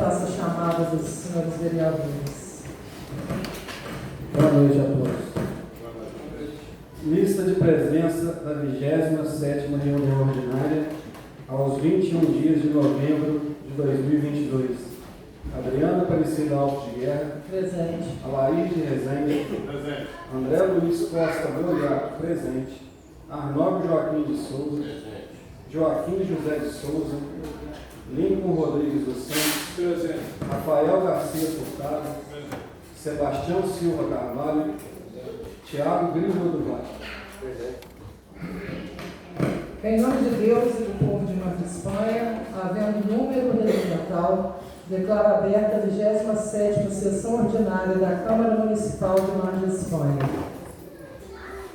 faça a chamada dos senhores vereadores. Boa noite a todos. Lista de presença da 27ª reunião ordinária aos 21 dias de novembro de 2022. Adriana Aparecida Alves de Guerra. Presente. Alaís de Rezende. Presente. André Luiz Costa Boliato. Presente. Arnaldo Joaquim de Souza. Presente. Joaquim José de Souza. Lincoln Rodrigues dos Santos. Presente. Rafael Garcia Furtado. Presente. Sebastião Silva Carvalho. Tiago Grilo do Vale. Presente. Em nome de Deus e do povo de Nova Espanha, havendo número regimental, declaro aberta a 27ª sessão ordinária da Câmara Municipal de Nova Espanha.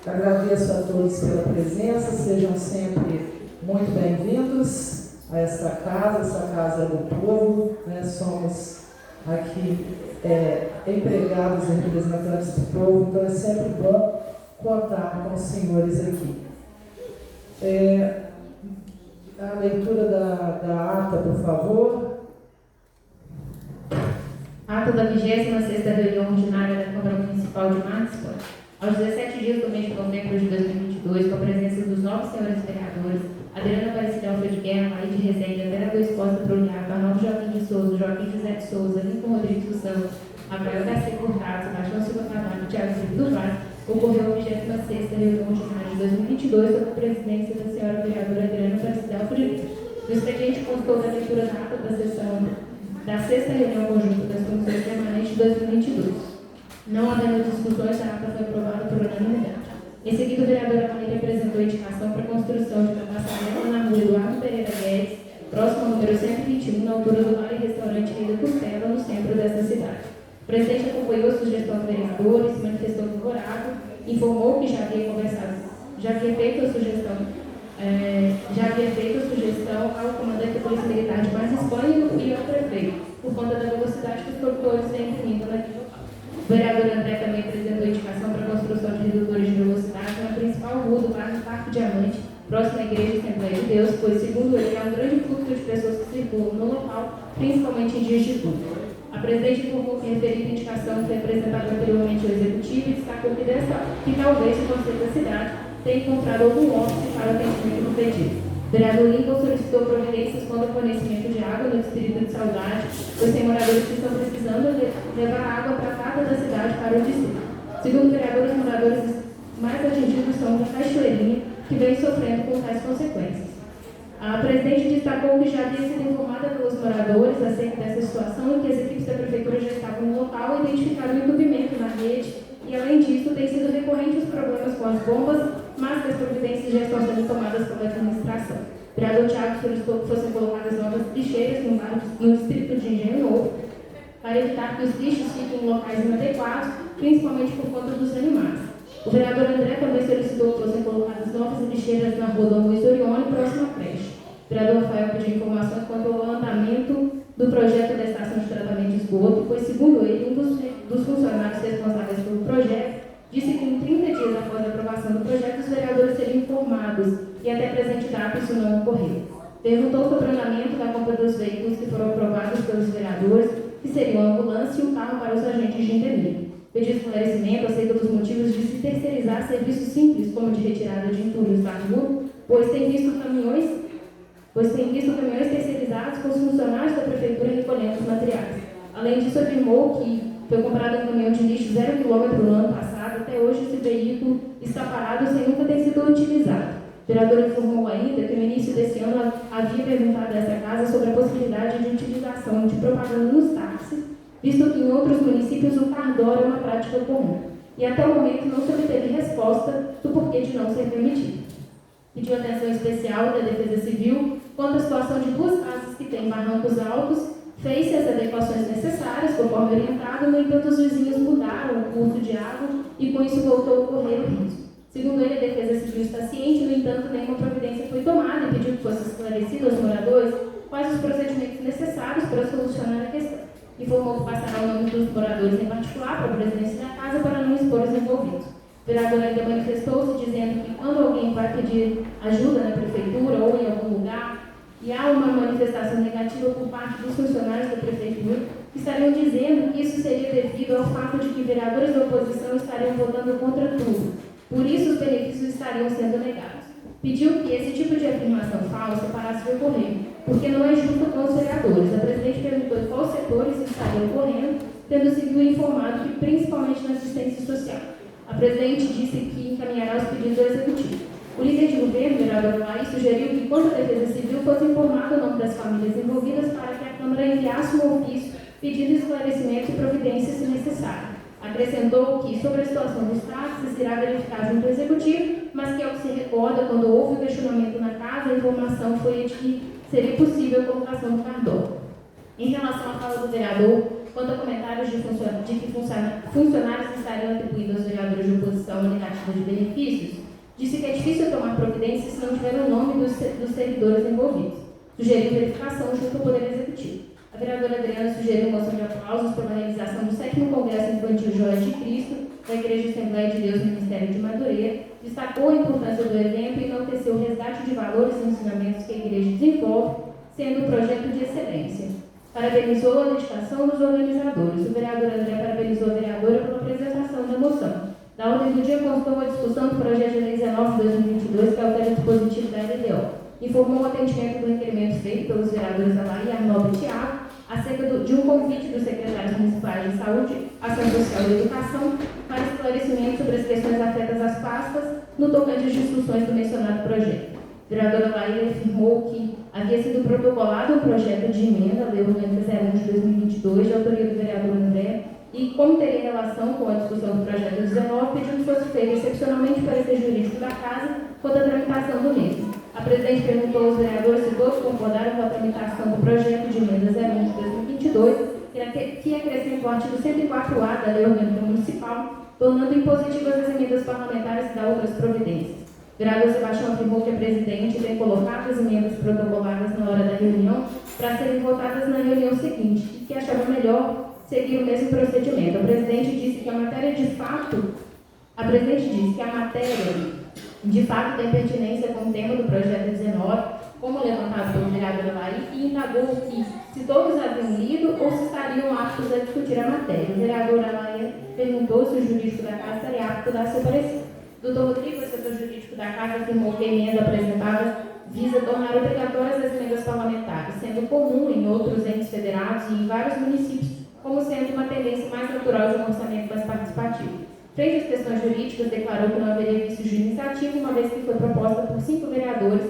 Agradeço a todos pela presença, sejam sempre muito bem-vindos a esta casa. Essa casa é do povo, né? Somos aqui empregados e representantes do povo, então é sempre bom contar com os senhores aqui. A leitura da ata, por favor. Ata da 26ª reunião ordinária da Câmara Municipal de Máxima, aos 17 dias do mês de novembro de 2022, com a presença dos novos senhores vereadores, Adriana Aparecida Alves de Guerra, Alaís de Rezende, André Luiz Costa Boliato, Arnaldo Joaquim de Souza, Joaquim José de Souza, Lincoln Rodrigues dos Santos, Rafael Garcia Furtado, Sebastião Silva Carvalho, Tiago Grilo do Vale, ocorreu a 26ª reunião ordinária de 2022, sob a presidência da senhora vereadora Adriana Aparecida Alves de Guerra. No expediente constou da leitura da ata da sessão da 6ª reunião conjunta das comissões permanentes de 2022. Não havendo discussões, a ata foi aprovada por unanimidade. Em seguida, o vereador Amarília apresentou indicação para a construção de uma passarela na rua Eduardo Pereira Guedes, próximo ao número 121, na altura do bar e restaurante Rei da Costela, no centro desta cidade. O presidente acompanhou a sugestão do vereador e se manifestou favorável, informou que já havia feito a sugestão ao comandante da Polícia Militar de Mais Espanha e ao prefeito, por conta da velocidade que os produtores vêm imprimindo na via. O vereador André também apresentou indicação para a construção de redutores de velocidade na principal rua do bairro Parque Diamante, próximo à Igreja Assembleia de Deus, pois, segundo ele, há um grande fluxo de pessoas que circulam no local, principalmente em dias de culto. A presidente informou que a referida indicação foi apresentada anteriormente ao Executivo e destacou que talvez o Conselho da Cidade tenha encontrado algum óbice para o atendimento do pedido. O vereador Lincoln solicitou providências quanto ao fornecimento de água no distrito de Saudade, pois tem moradores que estão precisando levar água para cada da cidade para o distrito. Segundo o vereador, os moradores mais atingidos são da Cachoeirinha, que vem sofrendo com tais consequências. A presidente destacou que já havia sido informada pelos moradores acerca dessa situação e que as equipes da prefeitura já estavam no local e identificaram o entupimento na rede e, além disso, tem sido recorrente os problemas com as bombas, mas que as providências já estão sendo tomadas pela administração. O vereador Tiago solicitou que fossem colocadas novas lixeiras no distrito de Engenho Novo para evitar que os lixos fiquem em locais inadequados, principalmente por conta dos animais. O vereador André também solicitou que fossem colocadas novas lixeiras na rua Dom Luiz Orione, próxima à creche. O vereador Rafael pediu informações quanto ao andamento do projeto da estação de tratamento de esgoto, pois, segundo ele, um dos funcionários responsáveis pelo projeto disse que em 30 dias após a aprovação do projeto, os vereadores seriam informados e até presente data isso não ocorreu. Perguntou sobre o andamento da compra dos veículos que foram aprovados pelos vereadores, que seriam a ambulância e o carro para os agentes de enterio. Pediu esclarecimento acerca dos motivos de se terceirizar serviços simples, como de retirada de entulhos da rua, pois tem visto caminhões terceirizados com os funcionários da prefeitura recolhendo os materiais. Além disso, afirmou que foi comprado um caminhão de lixo 0 km no ano passado, até hoje esse veículo está parado sem nunca ter sido utilizado. O vereador informou ainda que no início desse ano havia perguntado a essa casa sobre a possibilidade de utilização de propaganda nos táxis, visto que em outros municípios o cardor é uma prática comum. E até o momento não se obteve resposta do porquê de não ser permitido. Pediu atenção especial da Defesa Civil quanto à situação de duas casas que têm barrancos altos, fez-se as adequações necessárias, conforme orientado, no entanto os vizinhos mudaram o curso de água e com isso voltou a ocorrer o risco. Segundo ele, a Defesa Civil está ciente, no entanto, nenhuma providência foi tomada e pediu que fosse esclarecido aos moradores quais os procedimentos necessários para solucionar a questão. Informou que passará o nome dos moradores em particular para a presidência da casa para não expor os envolvidos. O vereador ainda manifestou-se dizendo que quando alguém vai pedir ajuda na prefeitura ou em algum lugar e há uma manifestação negativa por parte dos funcionários da prefeitura estariam dizendo que isso seria devido ao fato de que vereadores da oposição estariam votando contra tudo. Por isso, os benefícios estariam sendo negados. Pediu que esse tipo de afirmação falsa parasse de ocorrer, porque não é justo com os vereadores. A presidente perguntou quais setores estariam ocorrendo, tendo sido informado que principalmente na assistência social. A presidente disse que encaminhará os pedidos ao executivo. O líder de governo, vereador Laís, sugeriu que, quando a Defesa Civil fosse informado o nome das famílias envolvidas para que a Câmara enviasse um ofício pedindo esclarecimentos e providências se necessário. Acrescentou que, sobre a situação dos táxis, irá verificar junto ao Executivo, mas que, ao que se recorda, quando houve o questionamento na casa, a informação foi de que seria possível a colocação do cartão. Em relação à fala do vereador, quanto a comentários de que funcionários estariam atribuindo aos vereadores de oposição a negativa de benefícios, disse que é difícil tomar providência se não tiver o nome dos servidores envolvidos. Sugeriu verificação junto ao Poder Executivo. A vereadora Adriana sugeriu moção de aplausos pela realização do 7º Congresso Infantil Joia de Cristo da Igreja Assembleia de Deus Ministério de Madureira, destacou a importância do evento e enalteceu o resgate de valores e ensinamentos que a Igreja desenvolve, sendo um projeto de excelência. Parabenizou a dedicação dos organizadores. O vereador André parabenizou a vereadora pela apresentação da moção. Da ordem do dia constou a discussão do projeto de lei 19/2022, que altera o dispositivo da LDO. Informou o atendimento do requerimento feito pelos vereadores Alain, Arnaldo e Thiago, acerca de um convite dos secretários municipais de Saúde, Ação Social e Educação para esclarecimento sobre as questões afetas às pastas no tocante às discussões do mencionado projeto. O vereador Alain afirmou que havia sido protocolado um projeto de emenda, Lei Orgânica 01 de 2022, de autoria do vereador André, e, como teria relação com a discussão do projeto 19, pediu que fosse feito excepcionalmente o parecer jurídico da Casa quanto à tramitação do mesmo. A presidente perguntou aos vereadores se todos concordaram com a tramitação do projeto de emenda 01 de 2022, que acrescenta o artigo 104A da Lei Orgânica Municipal, tornando impositivas as emendas parlamentares e dá outras providências. O vereador Sebastião afirmou que a presidente tem colocado as emendas protocoladas na hora da reunião para serem votadas na reunião seguinte e que achava melhor seguir o mesmo procedimento. A presidente disse que a matéria de fato tem pertinência com o tema do projeto 19, como levantado pelo vereador Laí, e indagou que se todos haviam lido ou se estariam aptos a discutir a matéria. O vereador Laí perguntou se o jurídico da Casa estaria apto a dar seu parecer. O Dr. Rodrigo, assessor jurídico da Casa, afirmou que a emenda apresentada visa tornar obrigatórias as emendas parlamentares, sendo comum em outros entes federados e em vários municípios, como sendo uma tendência mais natural de um orçamento mais participativo. Frente às questões jurídicas, declarou que não haveria vício de iniciativa, uma vez que foi proposta por 5 vereadores,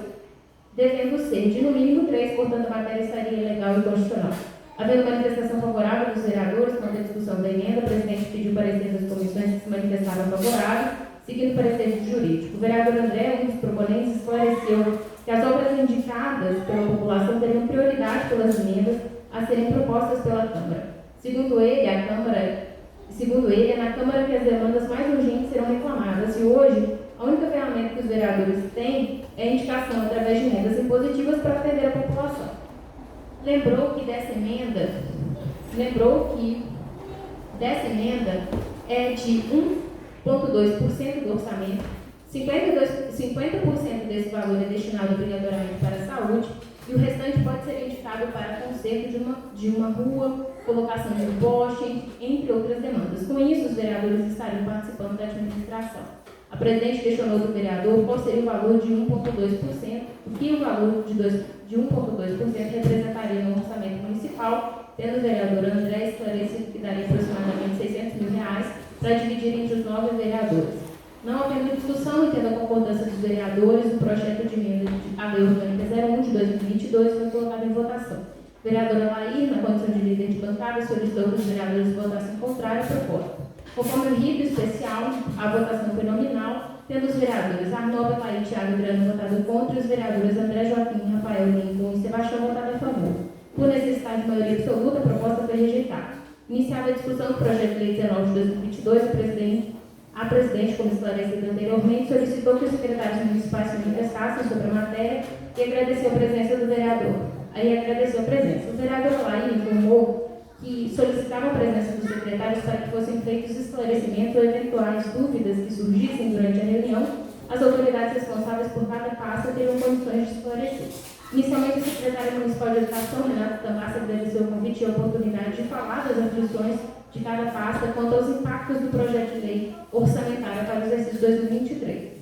devendo ser de no mínimo 3, portanto a matéria estaria legal e constitucional. Havendo manifestação favorável dos vereadores quanto à discussão da emenda, o presidente pediu parecer das comissões que se manifestaram favoráveis, seguindo o parecer jurídico. O vereador André, um dos proponentes, esclareceu que as obras indicadas pela população teriam prioridade pelas emendas a serem propostas pela Câmara. Segundo ele, é na Câmara que as demandas mais urgentes serão reclamadas, e hoje a única ferramenta que os vereadores têm é a indicação através de emendas impositivas para atender a população. Lembrou que dessa emenda é de 1,2% do orçamento, 50% desse valor é destinado obrigatoriamente para a saúde, e o restante pode ser indicado para conserto de uma rua, colocação de um poste, entre outras demandas. Com isso, os vereadores estariam participando da administração. A presidente questionou do vereador qual seria o valor de 1,2%, o que o valor de 1,2% representaria no orçamento municipal, tendo o vereador André esclarecido que daria aproximadamente R$600 mil para dividir entre os 9 vereadores. Não havendo discussão e tendo a concordância dos vereadores, o projeto de emenda à Lei Orgânica 01 de 2022 foi colocado em votação. A vereadora Laí, na condição de líder de bancada, solicitou que os vereadores votassem contrário à proposta. Conforme o rito especial, a votação foi nominal, tendo os vereadores Arnaldo, Laí, Thiago e Adriano votado contra e os vereadores André, Joaquim, Rafael, Lincoln e Sebastião votado a favor. Por necessidade de maioria absoluta, a proposta foi rejeitada. Iniciada a discussão do projeto de lei 19 de 2022, a presidente, como esclarecido anteriormente, solicitou que os secretários municipais se manifestassem sobre a matéria e agradeceu a presença do vereador. O vereador Laí informou que solicitava a presença dos secretários para que fossem feitos esclarecimentos ou eventuais dúvidas que surgissem durante a reunião. As autoridades responsáveis por cada pasta teriam condições de esclarecer. Inicialmente, a secretária municipal de Educação, Renata Tambassa, agradeceu o convite e a oportunidade de falar das aflições de cada pasta quanto aos impactos do projeto de lei orçamentária para o exercício 2023.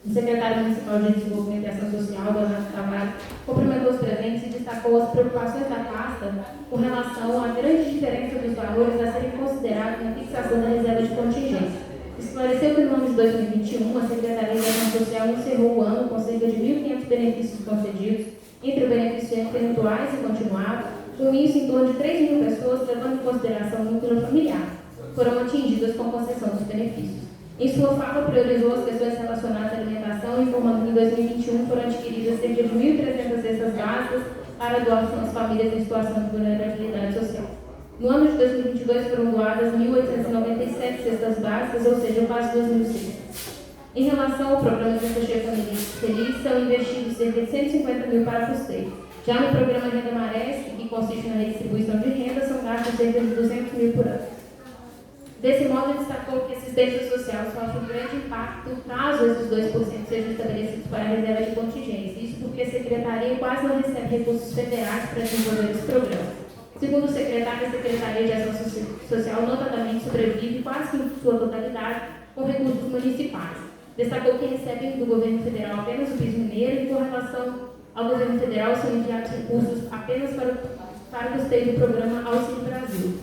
O secretário municipal de Desenvolvimento e Ação Social, Donato Tavares, cumprimentou os presentes e destacou as preocupações da pasta com relação à grande diferença dos valores a serem considerados na fixação da reserva de contingência. Esclareceu que no ano de 2021, a Secretaria de Ação Social encerrou o ano com cerca de 1.500 benefícios concedidos, entre benefícios eventuais e continuados, com isso em torno de 3.000 pessoas, levando em consideração o núcleo familiar, foram atingidas com concessão dos benefícios. Em sua fala, priorizou as questões relacionadas à alimentação, informando que em 2021 foram adquiridas cerca de 1.300 cestas básicas para doação às famílias em situação de vulnerabilidade social. No ano de 2022 foram doadas 1.897 cestas básicas, ou seja, quase 2.000 cestas. Em relação ao programa de Assessoria Família Feliz, são investidos cerca de 150 mil para custeio. Já no programa Renda Marés, que consiste na redistribuição de renda, são gastos cerca de 200 mil por ano. Desse modo, destacou que a assistência social sofre um grande impacto caso esses 2% sejam estabelecidos para a reserva de contingência. Isso porque a Secretaria quase não recebe recursos federais para desenvolver esse programa. Segundo o secretário, a Secretaria de Ação Social notadamente sobrevive quase que em sua totalidade com recursos municipais. Destacou que recebem do governo federal apenas o piso mineiro e, com relação ao governo federal, são enviados recursos apenas para o custeio do programa Auxílio Brasil.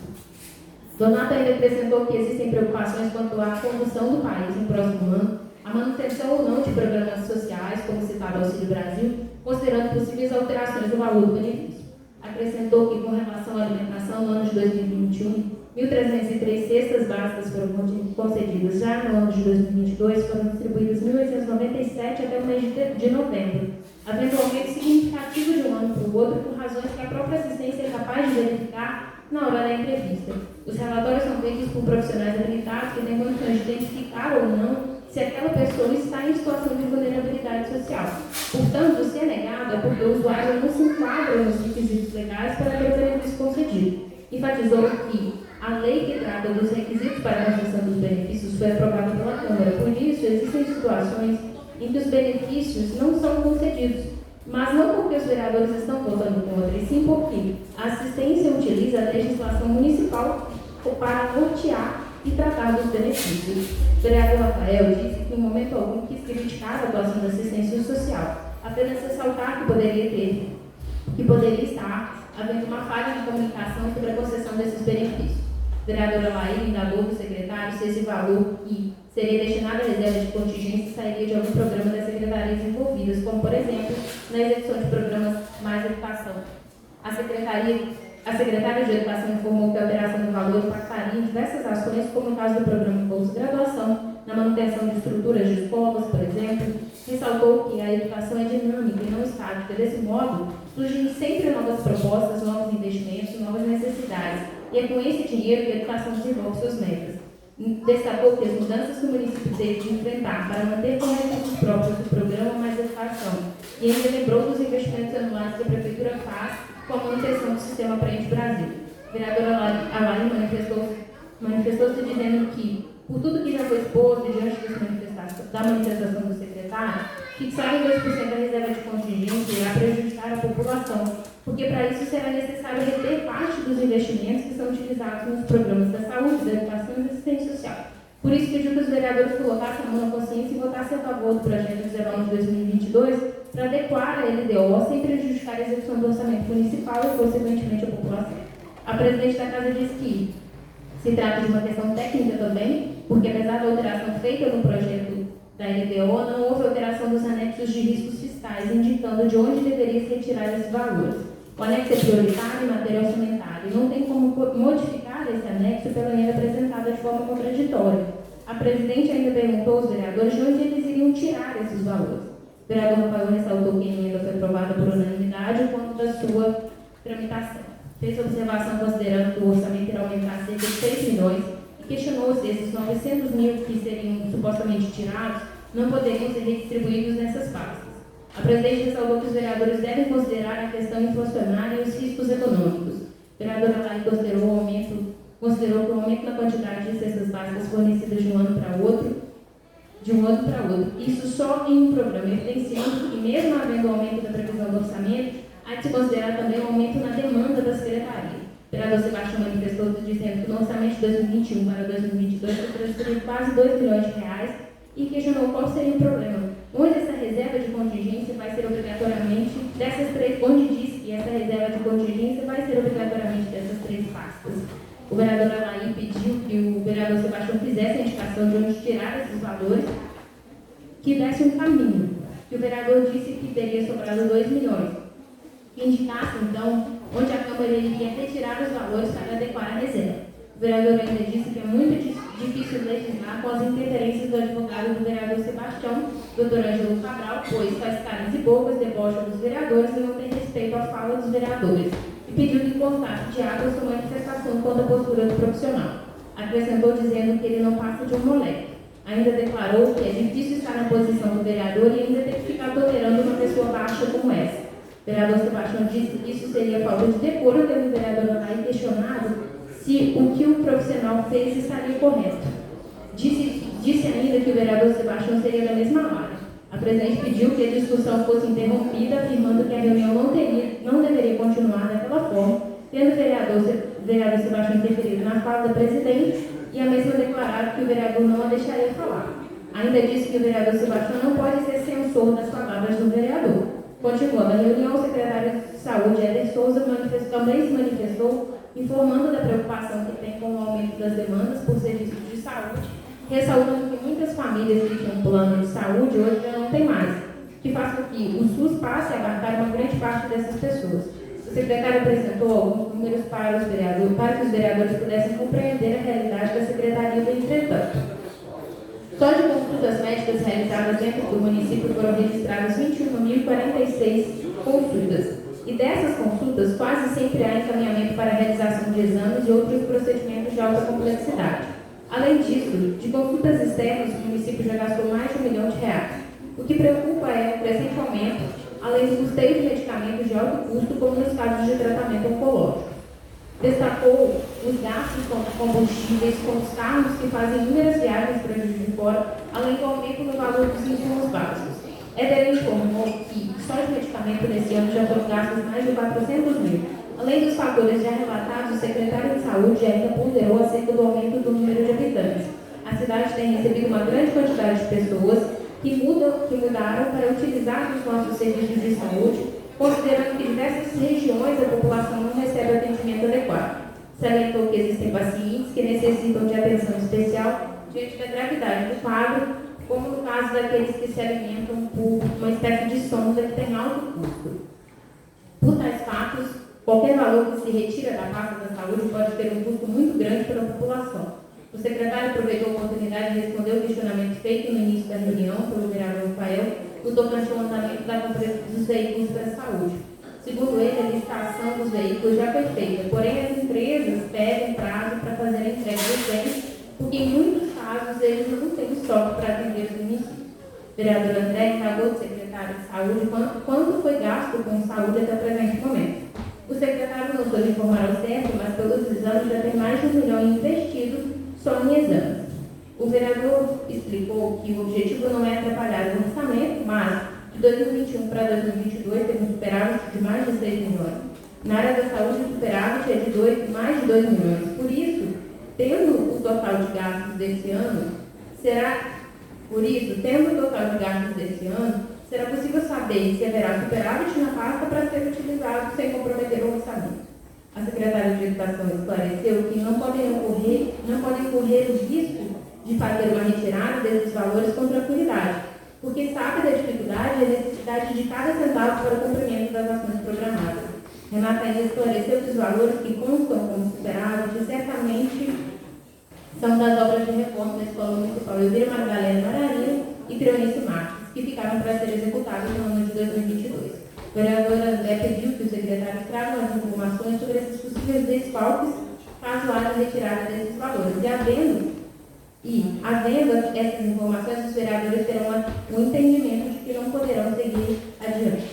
Donato ainda acrescentou que existem preocupações quanto à condução do país no próximo ano, a manutenção ou não de programas sociais, como citado Auxílio Brasil, considerando possíveis alterações no valor do benefício. Acrescentou que, com relação à alimentação, no ano de 2021, 1.303 cestas básicas foram concedidas. Já no ano de 2022, foram distribuídas 1.897 até o mês de novembro, havendo um aumento significativo de um ano para o outro por razões que a própria assistência é capaz de verificar na hora da entrevista. Os relatórios são feitos por profissionais habilitados que têm condições de identificar ou não se aquela pessoa está em situação de vulnerabilidade social. Portanto, se é negado, é porque o usuário não se enquadra nos requisitos legais para ter o benefício concedido. Enfatizou que a lei que trata dos requisitos para a concessão dos benefícios foi aprovada pela Câmara. Por isso, existem situações em que os benefícios não são concedidos, mas não porque os vereadores estão votando contra, e sim porque a assistência utiliza a legislação municipal para nortear e tratar dos benefícios. O vereador Rafael disse que em momento algum quis criticar a atuação da assistência social, apenas ressaltar que poderia estar havendo uma falha na comunicação sobre a concessão desses benefícios. O vereador Alair indagou do secretário se esse valor que seria destinado à reserva de contingência sairia de algum programa das secretarias envolvidas, como, por exemplo, na execução de programas Mais Educação. A secretária de Educação informou que a alteração do valor impactaria em diversas ações, como no caso do programa Bolsa-Graduação, na manutenção de estruturas de escolas, por exemplo. Ressaltou que a educação é dinâmica e não estática. Desse modo, surgem sempre novas propostas, novos investimentos, novas necessidades. E é com esse dinheiro que a educação desenvolve suas metas. Destacou que as mudanças que o município teve de enfrentar para manter com recursos próprios o programa Mais Educação, e ainda lembrou dos investimentos anuais que a Prefeitura faz com a manutenção do Sistema Aprende Brasil. O vereador Alain manifestou-se dizendo que, por tudo que já foi exposto diante da manifestação do secretário, fixar em 2% da reserva de contingência irá prejudicar a população, porque para isso será necessário reter parte dos investimentos que são utilizados nos programas da saúde, da educação e da assistência social. Por isso, pediu que os vereadores colocassem a mão na consciência e votassem a favor do projeto 19 de 2022 para adequar a LDO sem prejudicar a execução do orçamento municipal e, consequentemente, a população. A presidente da Casa disse que se trata de uma questão técnica também, porque apesar da alteração feita no projeto da LDO, não houve alteração dos anexos de riscos fiscais, indicando de onde deveria se retirar esses valores. O anexo é prioritário em matéria orçamentária e não tem como modificar esse anexo pela emenda apresentada de forma contraditória. A presidente ainda perguntou aos vereadores de onde eles iriam tirar esses valores. O vereador Rafael ressaltou que a emenda foi aprovada por unanimidade quanto da sua tramitação. Fez observação considerando que o orçamento irá aumentar cerca de 6 milhões e questionou se esses 900 mil que seriam supostamente tirados não poderiam ser redistribuídos nessas pastas. A presidente ressaltou que os vereadores devem considerar a questão inflacionária e os riscos econômicos. O vereador Alain considerou que o aumento na quantidade de cestas básicas fornecidas de um ano para o outro de um ano para outro. Isso só em um programa, evidenciando que, mesmo havendo aumento da previsão do orçamento, há de se considerar também um aumento na demanda da Secretaria. O vereador Sebastião manifestou dizendo que no orçamento de 2021 para 2022 foi transferido quase R$ 2 milhões e questionou qual seria o problema. Onde essa reserva de contingência vai ser obrigatoriamente dessas três, onde diz que essa reserva de contingência vai ser obrigatoriamente dessas três pastas. O vereador Alaí pediu que o vereador Sebastião fizesse a indicação de onde tirar esses valores, que desse um caminho. Que o vereador disse que teria sobrado 2 milhões. Que indicasse, então, onde a Câmara iria retirar os valores para adequar a reserva. O vereador ainda disse que é muito difícil legislar com as interferências do advogado do vereador Sebastião, doutor Ângelo Cabral, pois faz caras e bocas, debocha dos vereadores e não tem respeito à fala dos vereadores. E pediu que cortasse de água sua manifestação contra a postura do profissional. Acrescentou dizendo que ele não passa de um moleque. Ainda declarou que é difícil estar na posição do vereador e ainda ter que ficar tolerando uma pessoa baixa como essa. O vereador Sebastião disse que isso seria falta de decoro, tendo o vereador Alaí questionado se o que o profissional fez estaria correto. Disse ainda que o vereador Sebastião seria da mesma área. A presidente pediu que a discussão fosse interrompida, afirmando que a reunião não deveria continuar daquela forma, tendo o vereador Sebastião interferido na fala da presidente e a mesma declarado que o vereador não a deixaria falar. Ainda disse que o vereador Sebastião não pode ser censor das palavras do vereador. Continuando a reunião, o secretário de Saúde, Éder Souza, também se manifestou, informando da preocupação que tem com o aumento das demandas por serviços de saúde, ressaltando que muitas famílias que tinham plano de saúde hoje já não têm mais, que faz com que o SUS passe a abarcar uma grande parte dessas pessoas. O secretário apresentou alguns números para que os vereadores pudessem compreender a realidade da Secretaria do Entretanto. Só de consultas médicas realizadas dentro do município foram registradas 21.046 consultas. E dessas consultas, quase sempre há encaminhamento para a realização de exames e outros procedimentos de alta complexidade. Além disso, de consultas externas, o município já gastou mais de R$ 1 milhão. O que preocupa é o crescente aumento, além do custeio de medicamentos de alto custo, como nos casos de tratamento oncológico. Destacou os gastos com combustíveis, com os carros que fazem inúmeras viagens para Juiz de Fora, além do aumento no valor dos insumos básicos. Éder informou que só de medicamento nesse ano já foram gastos mais de 400 mil. Além dos fatores já relatados, o secretário de Saúde ainda ponderou acerca do aumento do número de habitantes. A cidade tem recebido uma grande quantidade de pessoas que mudaram para utilizar os nossos serviços de saúde, considerando que em diversas regiões a população não recebe atendimento adequado. Salientou que existem pacientes que necessitam de atenção especial diante da gravidade do quadro, como no caso daqueles que se alimentam por uma espécie de sonda que tem alto custo. Por tais fatos, qualquer valor que se retira da pasta da saúde pode ter um custo muito grande para a população. O secretário aproveitou a oportunidade de responder o questionamento feito no início da reunião pelo vereador Rafael no tocante ao andamento da compra dos veículos para a saúde. Segundo ele, a licitação dos veículos já foi feita, porém as empresas pedem prazo para fazer a entrega dos bens, porque em muitos casos eles não têm estoque para atender os municípios. O vereador André indagou do secretário de Saúde quanto foi gasto com saúde até o presente momento. O secretário não soube informar ao certo, mas pelos exames já tem mais de R$ 1 milhão investido só em exames. O vereador explicou que o objetivo não é atrapalhar o orçamento, mas de 2021 para 2022 teve um superávit de mais de 6 milhões. Na área da saúde, o superávit é de mais de 2 milhões. Por isso, tendo o total de gastos desse ano, será possível saber se haverá superávit na pasta para ser utilizado sem comprometer o orçamento. A secretária de Educação esclareceu que não podem correr o risco de fazer uma retirada desses valores com tranquilidade, porque sabe da dificuldade e a necessidade de cada centavo para o cumprimento das ações programadas. Renata ainda esclareceu que os valores que constam como superávit certamente são das obras de reforma da Escola Municipal Elvira Margalena Mararina e Creonice Marques, que ficaram para ser executadas no ano de 2022. O vereador André pediu que o secretário traga as informações sobre esses possíveis desfalques caso haja retirada desses valores. Havendo essas informações, os vereadores terão um entendimento de que não poderão seguir adiante.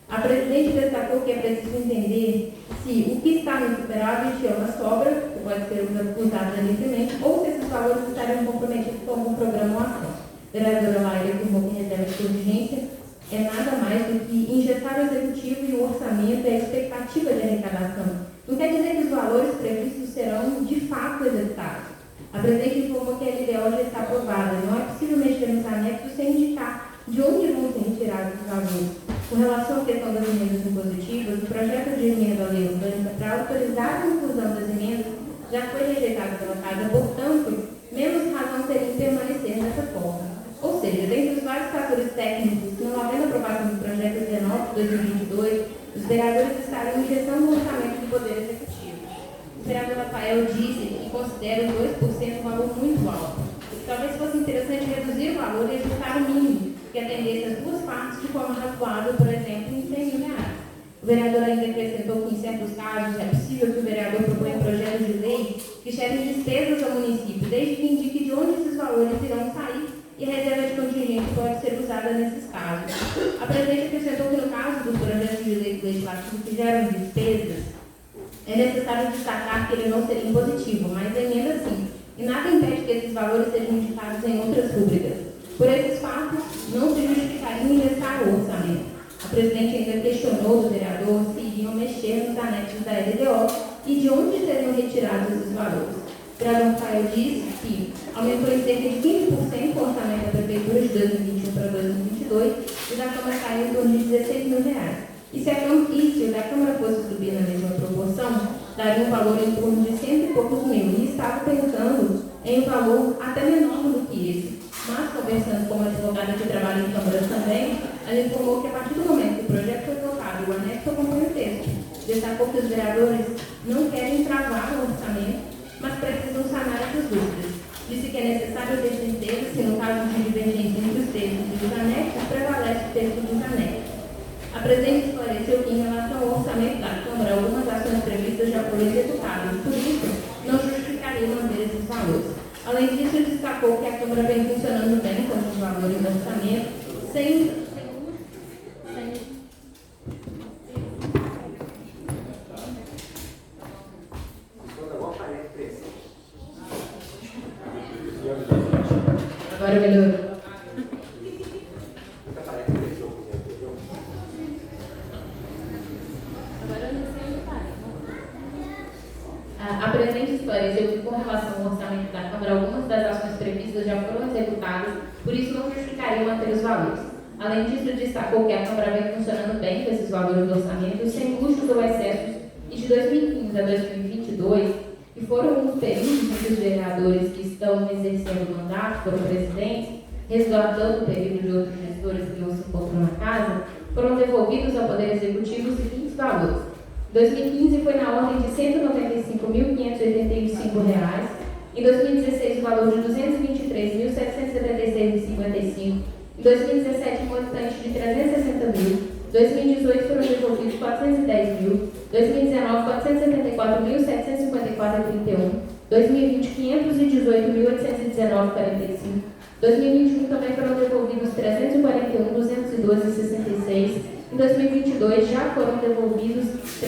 A presidente destacou que é preciso entender se o que está no superávit é uma sobra, que pode ser usado livremente, ou se esses valores estariam comprometidos com algum programa ou ação. A vereadora Laíra afirmou que reserva de urgência é nada mais do que engessar o executivo e o orçamento e a expectativa de arrecadação. Não quer dizer que os valores previstos serão de fato executados. A presidente informou que a LDO já está aprovada. Não é possível mexer nos anexos sem indicar de onde vão ser retirados os valores. Com relação à questão das emendas impositivas, o projeto de emenda à lei orgânica para autorizar a inclusão das emendas já foi rejeitado pela Casa, portanto, menos razão teria em permanecer dessa forma. Ou seja, dentre os vários fatores técnicos que não havendo aprovação do projeto 19/2022, os vereadores estariam injeção no orçamento do Poder Executivo. O vereador Rafael disse que considera os 2% um valor muito alto. Talvez fosse interessante reduzir o valor e ajustar o mínimo, que atendesse as duas partes de forma razoável, por exemplo, em R$100.000. O vereador ainda acrescentou que, em certos casos, é possível que o vereador proponha um projeto de lei que gere despesas ao município, desde que indique de onde esses valores irão sair e a reserva de contingente pode ser usada nesses casos. A presidente acrescentou que, no caso dos projetos de lei legislativos que geram despesas, é necessário destacar que ele não seria impositivo, mas a emenda sim, e nada impede que esses valores sejam indicados em outras rúbricas. Por esses fatos, não se justificaria injetar o orçamento. A presidente ainda questionou do vereador se iriam mexer nos anexos da LDO e de onde seriam retirados esses valores. O vereador Rafael disse que aumentou em cerca de 15% o orçamento da Prefeitura de 2021 para 2022 e da Câmara caiu em torno de R$16.000. E se o da Câmara fosse subir na mesma proporção, daria um valor em torno de 100 e poucos mil. E estava pensando em um valor até menor do que esse. Mas, conversando com uma advogada que trabalha em câmaras também, ela informou que a partir do momento que o projeto foi votado e o anexo acompanha o texto, destacou que os vereadores não querem travar o orçamento, mas precisam sanar essas dúvidas. Disse que é necessário ter certeza se, no caso de divergência entre os textos e os anexos, prevalece o texto dos anexos. A presidente esclareceu que, em relação ao orçamento da Câmara, algumas ações previstas já foram executadas, por isso, não justificaria manter esses valores. Além disso, destacou que a Câmara vem funcionando bem com os valores do orçamento, sem Agora melhorou. A presidente esclareceu que, com relação ao orçamento da Câmara, algumas das ações previstas já foram executadas, por isso não justificaria manter os valores. Além disso, destacou que a Câmara vem funcionando bem com esses valores do orçamento, sem custos ou excessos, e de 2015 a 2022, que foram os períodos em que os vereadores que estão exercendo o mandato foram presidentes, resguardando o período de outros gestores que não se encontram na casa, foram devolvidos ao Poder Executivo os seguintes valores. 2015 foi na ordem de R$ 195.585. Em 2016, o valor de R$ 223.776,55. Em 2017, um montante de R$ 360.000. 2018 foram devolvidos R$ 410.000. 2019, R$ 474.754,31. 2020, R$ 518.819,45. 2021 também foram devolvidos R$ 341.212,66. Em 2022 já foram devolvidos R$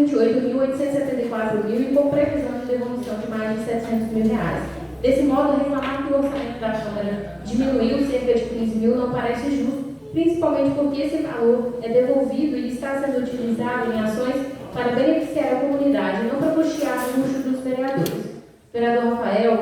328.874 e com previsão de devolução de mais de R$ 700.000. Desse modo, reclamar que o orçamento da Câmara diminuiu cerca de 15 mil não parece justo, principalmente porque esse valor é devolvido e está sendo utilizado em ações para beneficiar a comunidade, não para custear o luxo dos vereadores. O vereador Rafael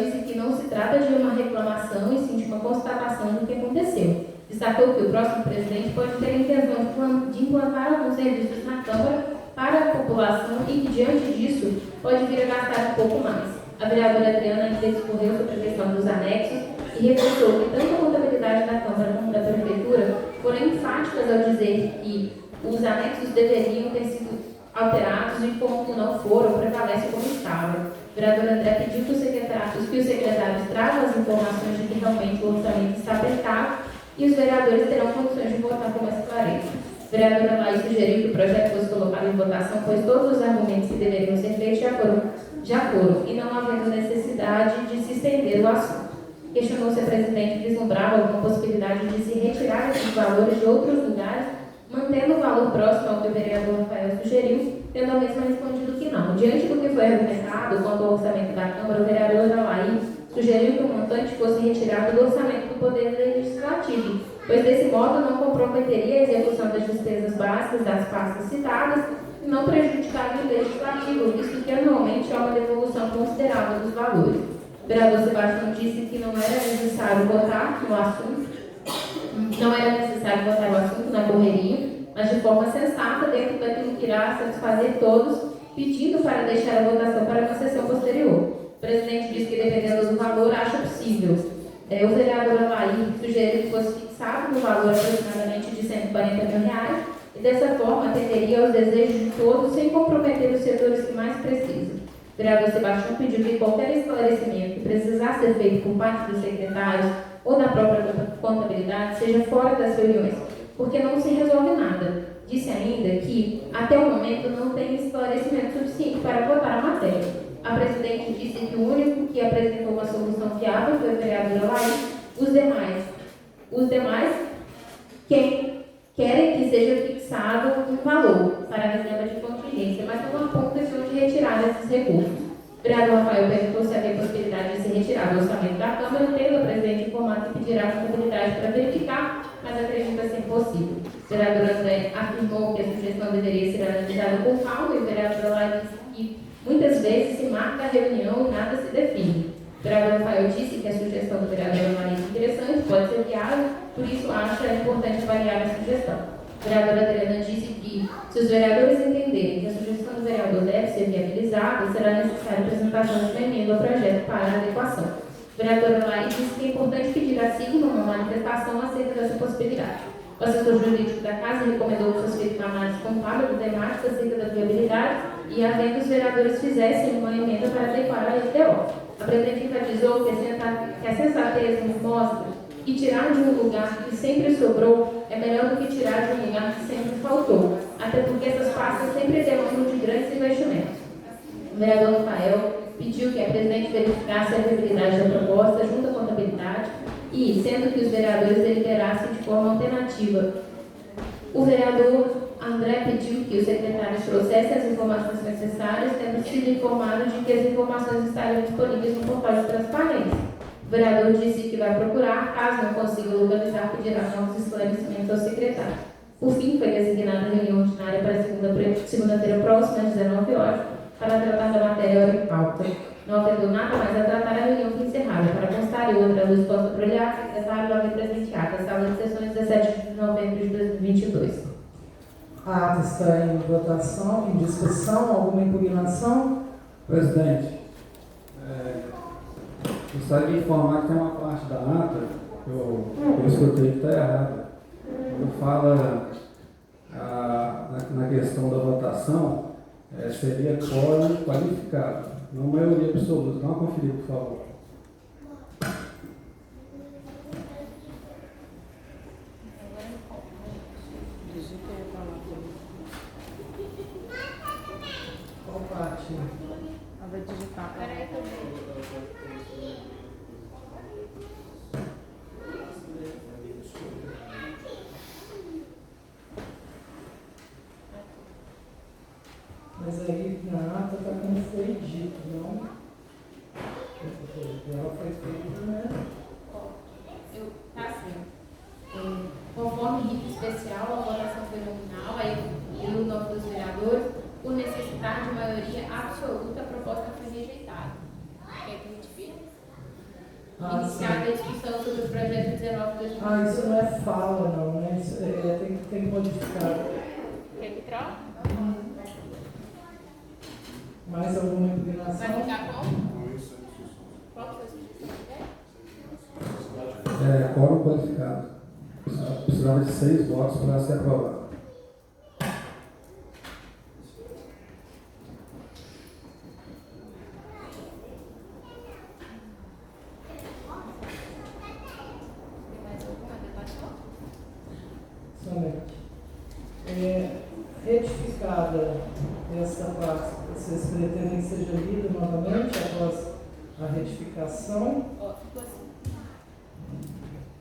disse que não se trata de uma reclamação e sim de uma constatação do que aconteceu. Destacou que o próximo presidente pode ter a intenção de implantar alguns serviços na Câmara para a população e que, diante disso, pode vir a gastar um pouco mais. A vereadora Adriana ainda discorreu sobre a questão dos anexos e reforçou que tanto a contabilidade da Câmara como da Prefeitura foram enfáticas ao dizer que os anexos deveriam ter sido alterados e, como não foram, prevalece como estava. O vereador André pediu que os secretários tragam as informações de que realmente o orçamento está apertado e os vereadores terão condições de votar com mais clareza. A vereadora Laís sugeriu que o projeto fosse colocado em votação, pois todos os argumentos que deveriam ser feitos já foram, e não havendo necessidade de se estender o assunto. Questionou se a presidente vislumbrava alguma possibilidade de se retirar esses valores de outros lugares, mantendo o valor próximo ao que o vereador Rafael sugeriu, tendo a mesma respondido que não. Diante do que foi argumentado quanto ao orçamento da Câmara, o vereador Laís sugeriu que o montante fosse retirado do orçamento do Poder Legislativo, pois desse modo não comprometeria a execução das despesas básicas das pastas citadas e não prejudicaria o Legislativo, visto que anualmente há uma devolução considerável dos valores. O vereador Sebastião disse que não era necessário votar no assunto, na correria, mas de forma sensata, dentro daquilo que irá satisfazer todos, pedindo para deixar a votação para uma sessão posterior. O presidente disse que, dependendo do valor, acha possível. O vereador Alair sugeriu que fosse fixado no valor aproximadamente de R$140 mil, e dessa forma atenderia aos desejos de todos sem comprometer os setores que mais precisam. O vereador Sebastião pediu que qualquer esclarecimento que precisasse ser feito por parte dos secretários ou da própria contabilidade seja fora das reuniões, porque não se resolve nada. Disse ainda que, até o momento, não tem esclarecimento suficiente para votar a matéria. A presidente disse que o único que apresentou uma solução viável foi o vereador Alair. Os demais querem que seja fixado um valor para a reserva de contingência, mas não aponta de onde retirar esses recursos. O vereador Rafael perguntou se havia possibilidade de ser retirado do orçamento da Câmara, tendo a presidente informado que pedirá a contabilidade para verificar, mas acredita ser possível. O vereador André afirmou que a sugestão deveria ser analisada com calma e o vereador Alair disse que muitas vezes se marca a reunião e nada se define. O vereador Rafael disse que a sugestão do vereador Alair é interessante, pode ser viável, por isso acha importante avaliar a sugestão. A vereadora Adriana disse que, se os vereadores entenderem que a sugestão do vereador deve ser viabilizada, será necessária a apresentação de uma emenda ao projeto para a adequação. O vereador Alair disse que é importante pedir a sigla uma manifestação acerca dessa possibilidade. O assessor jurídico da Casa recomendou que fosse feita uma análise contábil do temática acerca da viabilidade e, havendo os vereadores fizessem uma emenda para adequar a SDO. A presidente enfatizou que a sensatez nos mostra que tirar de um lugar que sempre sobrou é melhor do que tirar de um lugar que sempre faltou, até porque essas pastas sempre demandam de grandes investimentos. O vereador Rafael pediu que a presidente verificasse a viabilidade da proposta junto à contabilidade e, sendo que os vereadores deliberassem de forma alternativa, o vereador André pediu que os secretários trouxessem as informações necessárias, tendo sido informado de que as informações estariam disponíveis no portal de transparência. O vereador disse que vai procurar, caso não consiga localizar, pedirá novos esclarecimentos ao secretário. Por fim, foi designada a reunião ordinária para segunda-feira próxima, às 19 horas, para tratar da matéria hora em pauta. Não havendo nada mais a tratar, a reunião foi encerrada. Para constar e outra luz posta brilhar, secretário logo presenteado, sala de sessões 17 de novembro de 2022. A ata está em votação, em discussão, alguma impugnação? Presidente, gostaria de informar que tem uma parte da ata que eu escutei que está errada. Quando fala na questão da votação, seria quórum qualificado, não maioria absoluta. Dá uma conferida, por favor. Qual parte? Vai digitar. Peraí, Mas aí na ata está como foi dito, não? Ela foi feita, né? Tá assim. Conforme rito especial, a votação foi nominal, aí o nome dos vereadores, por necessitar de maioria absoluta, a proposta foi rejeitada. Quer que a gente veja? Iniciada a discussão sobre o projeto 19 isso não é fala, não, né? Isso tem que modificar. Quer que troque? Mais alguma Vai impugnação? ficar como? Qual que foi a sugestão? Quórum qualificado. Precisava de 6 votos para ser aprovado. Tem mais alguma debaixo? Somente. Retificada essa parte, vocês pretendem que seja lida novamente após a retificação? Ficou assim.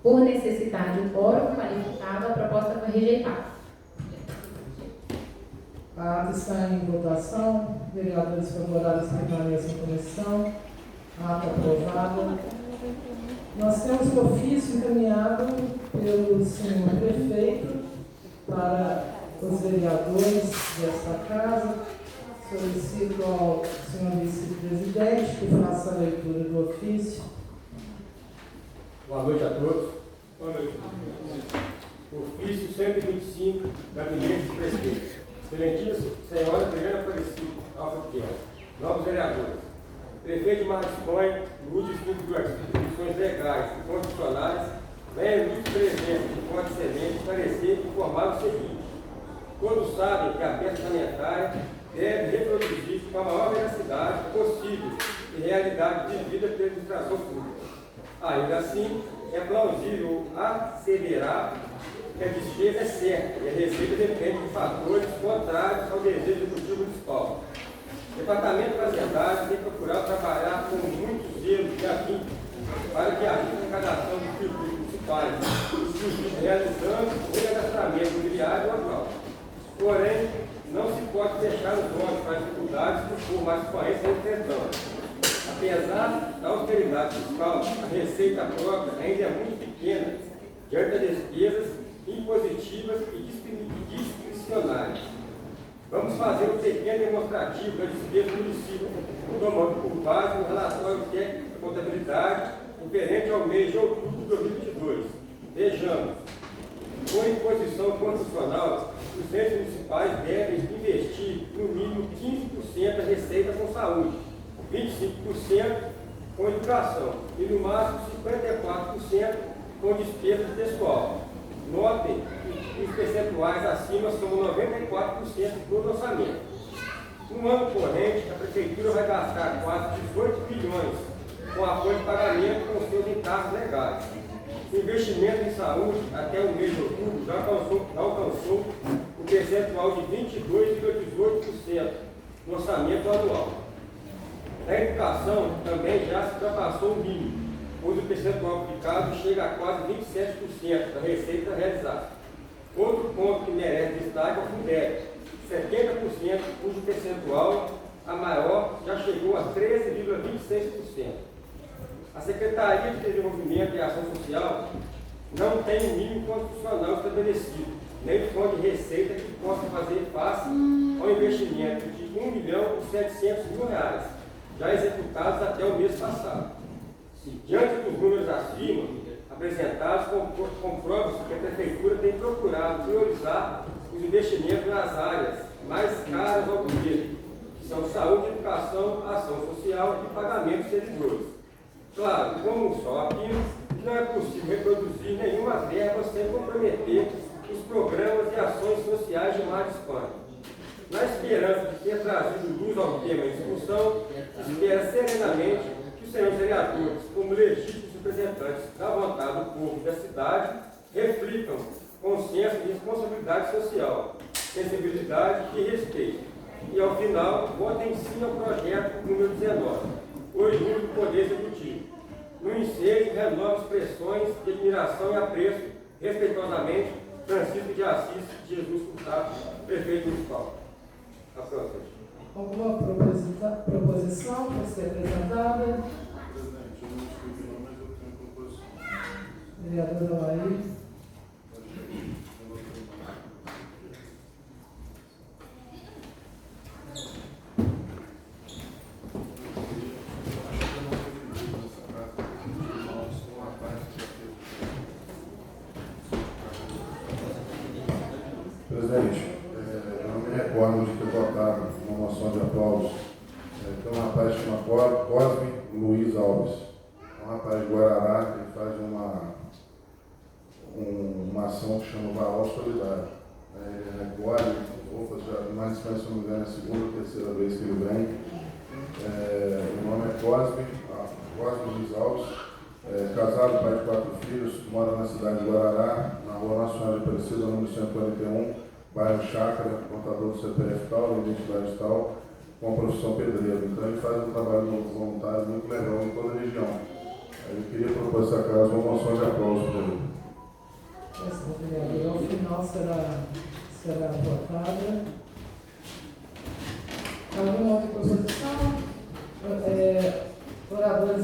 Por necessidade de quórum qualificado, a proposta foi rejeitada. A ata está em votação. Vereadores favoráveis permaneçam em comissão. Ata aprovada. Nós temos o ofício encaminhado pelo senhor prefeito para os vereadores desta casa. Solicito ao senhor vice-presidente que faça a leitura do ofício. Boa noite a todos. Boa noite. Ofício 125, Gabinete do Prefeito. Excelentíssima Senhora Adriana Aparecida Alfa, novos vereadores. Prefeito de Mar de Espanha, no distrito de instituições legais e constitucionais, vem vice-presidente de Fonte Semente esclarecer e informar o seguinte: todos sabem que a peça sanitária deve reproduzir com a maior veracidade possível e realidade vivida pela administração pública. Ainda assim, é plausível asseverar que a despesa é certa e a receita depende de fatores contrários ao desejo executivo municipal. O Departamento Fazendário tem procurado trabalhar com muito zelo e afinco para que a arrecadação dos tributos municipais esteja realizando o recadastramento imobiliário local. Porém, não se pode fechar os olhos para as dificuldades que o povo mariscoense está enfrentando. Apesar da austeridade fiscal, a receita própria ainda é muito pequena diante das despesas impositivas e discricionárias. Vamos fazer um pequeno demonstrativo da despesa do município, tomando por base um relatório técnico de contabilidade referente ao mês de outubro de 2022. Vejamos, com imposição constitucional, os entes municipais devem investir no mínimo 15% da receita com saúde, 25% com educação e no máximo 54% com despesa pessoal. Notem que os percentuais acima são 94% do orçamento. No ano corrente, a Prefeitura vai gastar quase 18 bilhões com apoio de pagamento com seus encargos legais. O investimento em saúde até o mês de outubro já alcançou o percentual de 22,18% no orçamento anual. Na educação também já se ultrapassou o mínimo, pois o percentual aplicado chega a quase 27% da receita realizada. Outro ponto que merece destaque é o Fundeb, 70%, cujo percentual, a maior, já chegou a 13,26%. A Secretaria de Desenvolvimento e Ação Social não tem um mínimo constitucional estabelecido, nem fonte de receita que possa fazer face ao investimento de R$1.700.000, já executados até o mês passado. Diante dos números acima apresentados, comprova-se que a Prefeitura tem procurado priorizar os investimentos nas áreas mais caras ao governo, que são saúde, educação, ação social e pagamento de servidores. Claro, como um só apenas, não é possível reproduzir nenhuma verba sem comprometer os programas e ações sociais de Mar de Espanha. Na esperança de ter trazido luz ao tema em discussão, espera serenamente que os senhores vereadores, como legítimos representantes da vontade do povo e da cidade, reflitam com senso de responsabilidade social, sensibilidade e respeito. E, ao final, votem sim ao projeto número 19, oriundo do Poder Executivo. No ensejo, renova expressões de admiração e apreço, respeitosamente, Francisco de Assis Jesus Furtado, prefeito municipal. A próxima. Alguma proposição para ser apresentada? Presidente, eu não escrevi não, mas eu tenho proposição. Vereadora Laís. Presidente, eu não me recordo de ter votado uma moção de aplausos. Tem um rapaz que chama Cosme Luiz Alves. É um rapaz de Guarará que faz uma ação que chama Varal Solidário. Ele recolhe roupas, já mais de 5 anos, é a segunda ou terceira vez que ele vem. O nome é Cosme Luiz Alves. Casado, pai de 4 filhos, mora na cidade de Guarará, na Rua Nacional de Aparecida, número 141, bairro Chácara, contador do CPF tal, identidade tal, com a profissão pedreiro. Então ele faz um trabalho voluntário muito legal em toda a região. Eu queria propor essa casa uma moção de aplauso para ele. Ao final será votada. Alguma outra proposição? Oradores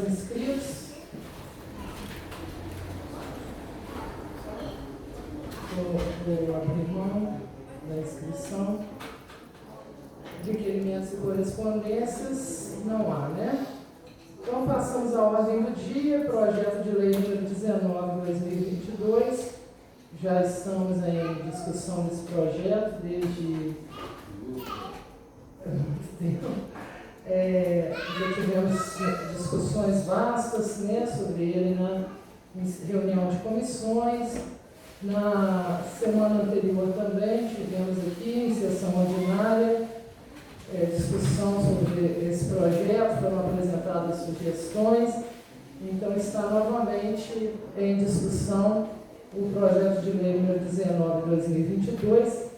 correspondências não há, né? Então, passamos à ordem do dia, projeto de lei número 19/2022. Já estamos em discussão desse projeto desde muito tempo. Já tivemos discussões vastas, né, sobre ele na reunião de comissões. Na semana anterior também tivemos aqui, em sessão ordinária, discussão sobre esse projeto, foram apresentadas sugestões. Então, está novamente em discussão o projeto de lei número 19/2022,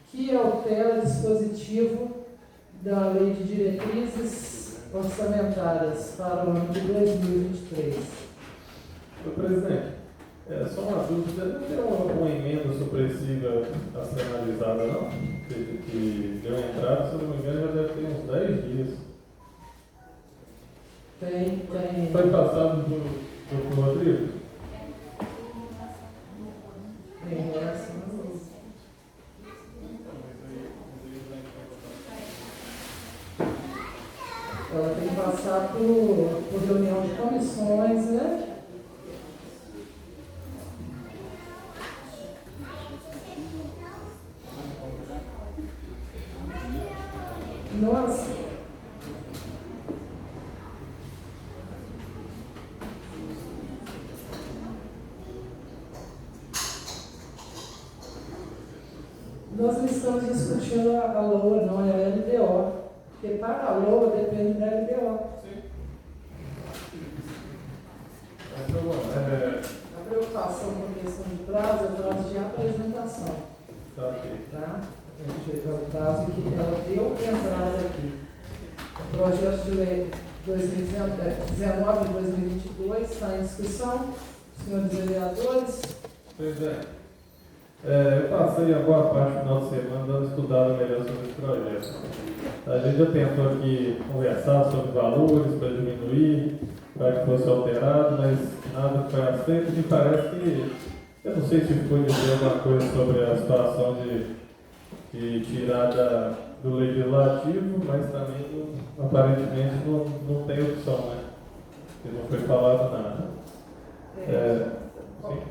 que altera o dispositivo da Lei de Diretrizes Orçamentárias para o ano de 2023. Senhor presidente, só uma dúvida, não tem uma emenda supressiva a ser analisada, não? Que deu entrada, se eu não me engano, já deve ter uns 10 dias. Tem. Foi passado do Rodrigo? Tem essa, não. Ela tem que passar por reunião de comissões, né? Nossa. Nós não estamos discutindo a LOA, não, é a LDO. Porque para a LOA depende da LDO. Sim. A preocupação com a questão de prazo é o prazo de apresentação. Tá ok. Tá? É o prazo que ela deu entrada aqui. O projeto de lei 2019/2022 está em discussão. Senhores vereadores. Presidente, eu passei a boa parte do final de semana dando estudado melhor sobre esse projeto. A gente já tentou aqui conversar sobre valores para diminuir, para que fosse alterado, mas nada foi aceito. Me parece que, eu não sei se foi dizer alguma coisa sobre a situação de tirar do legislativo, mas também aparentemente não tem opção, né? Porque não foi falado nada.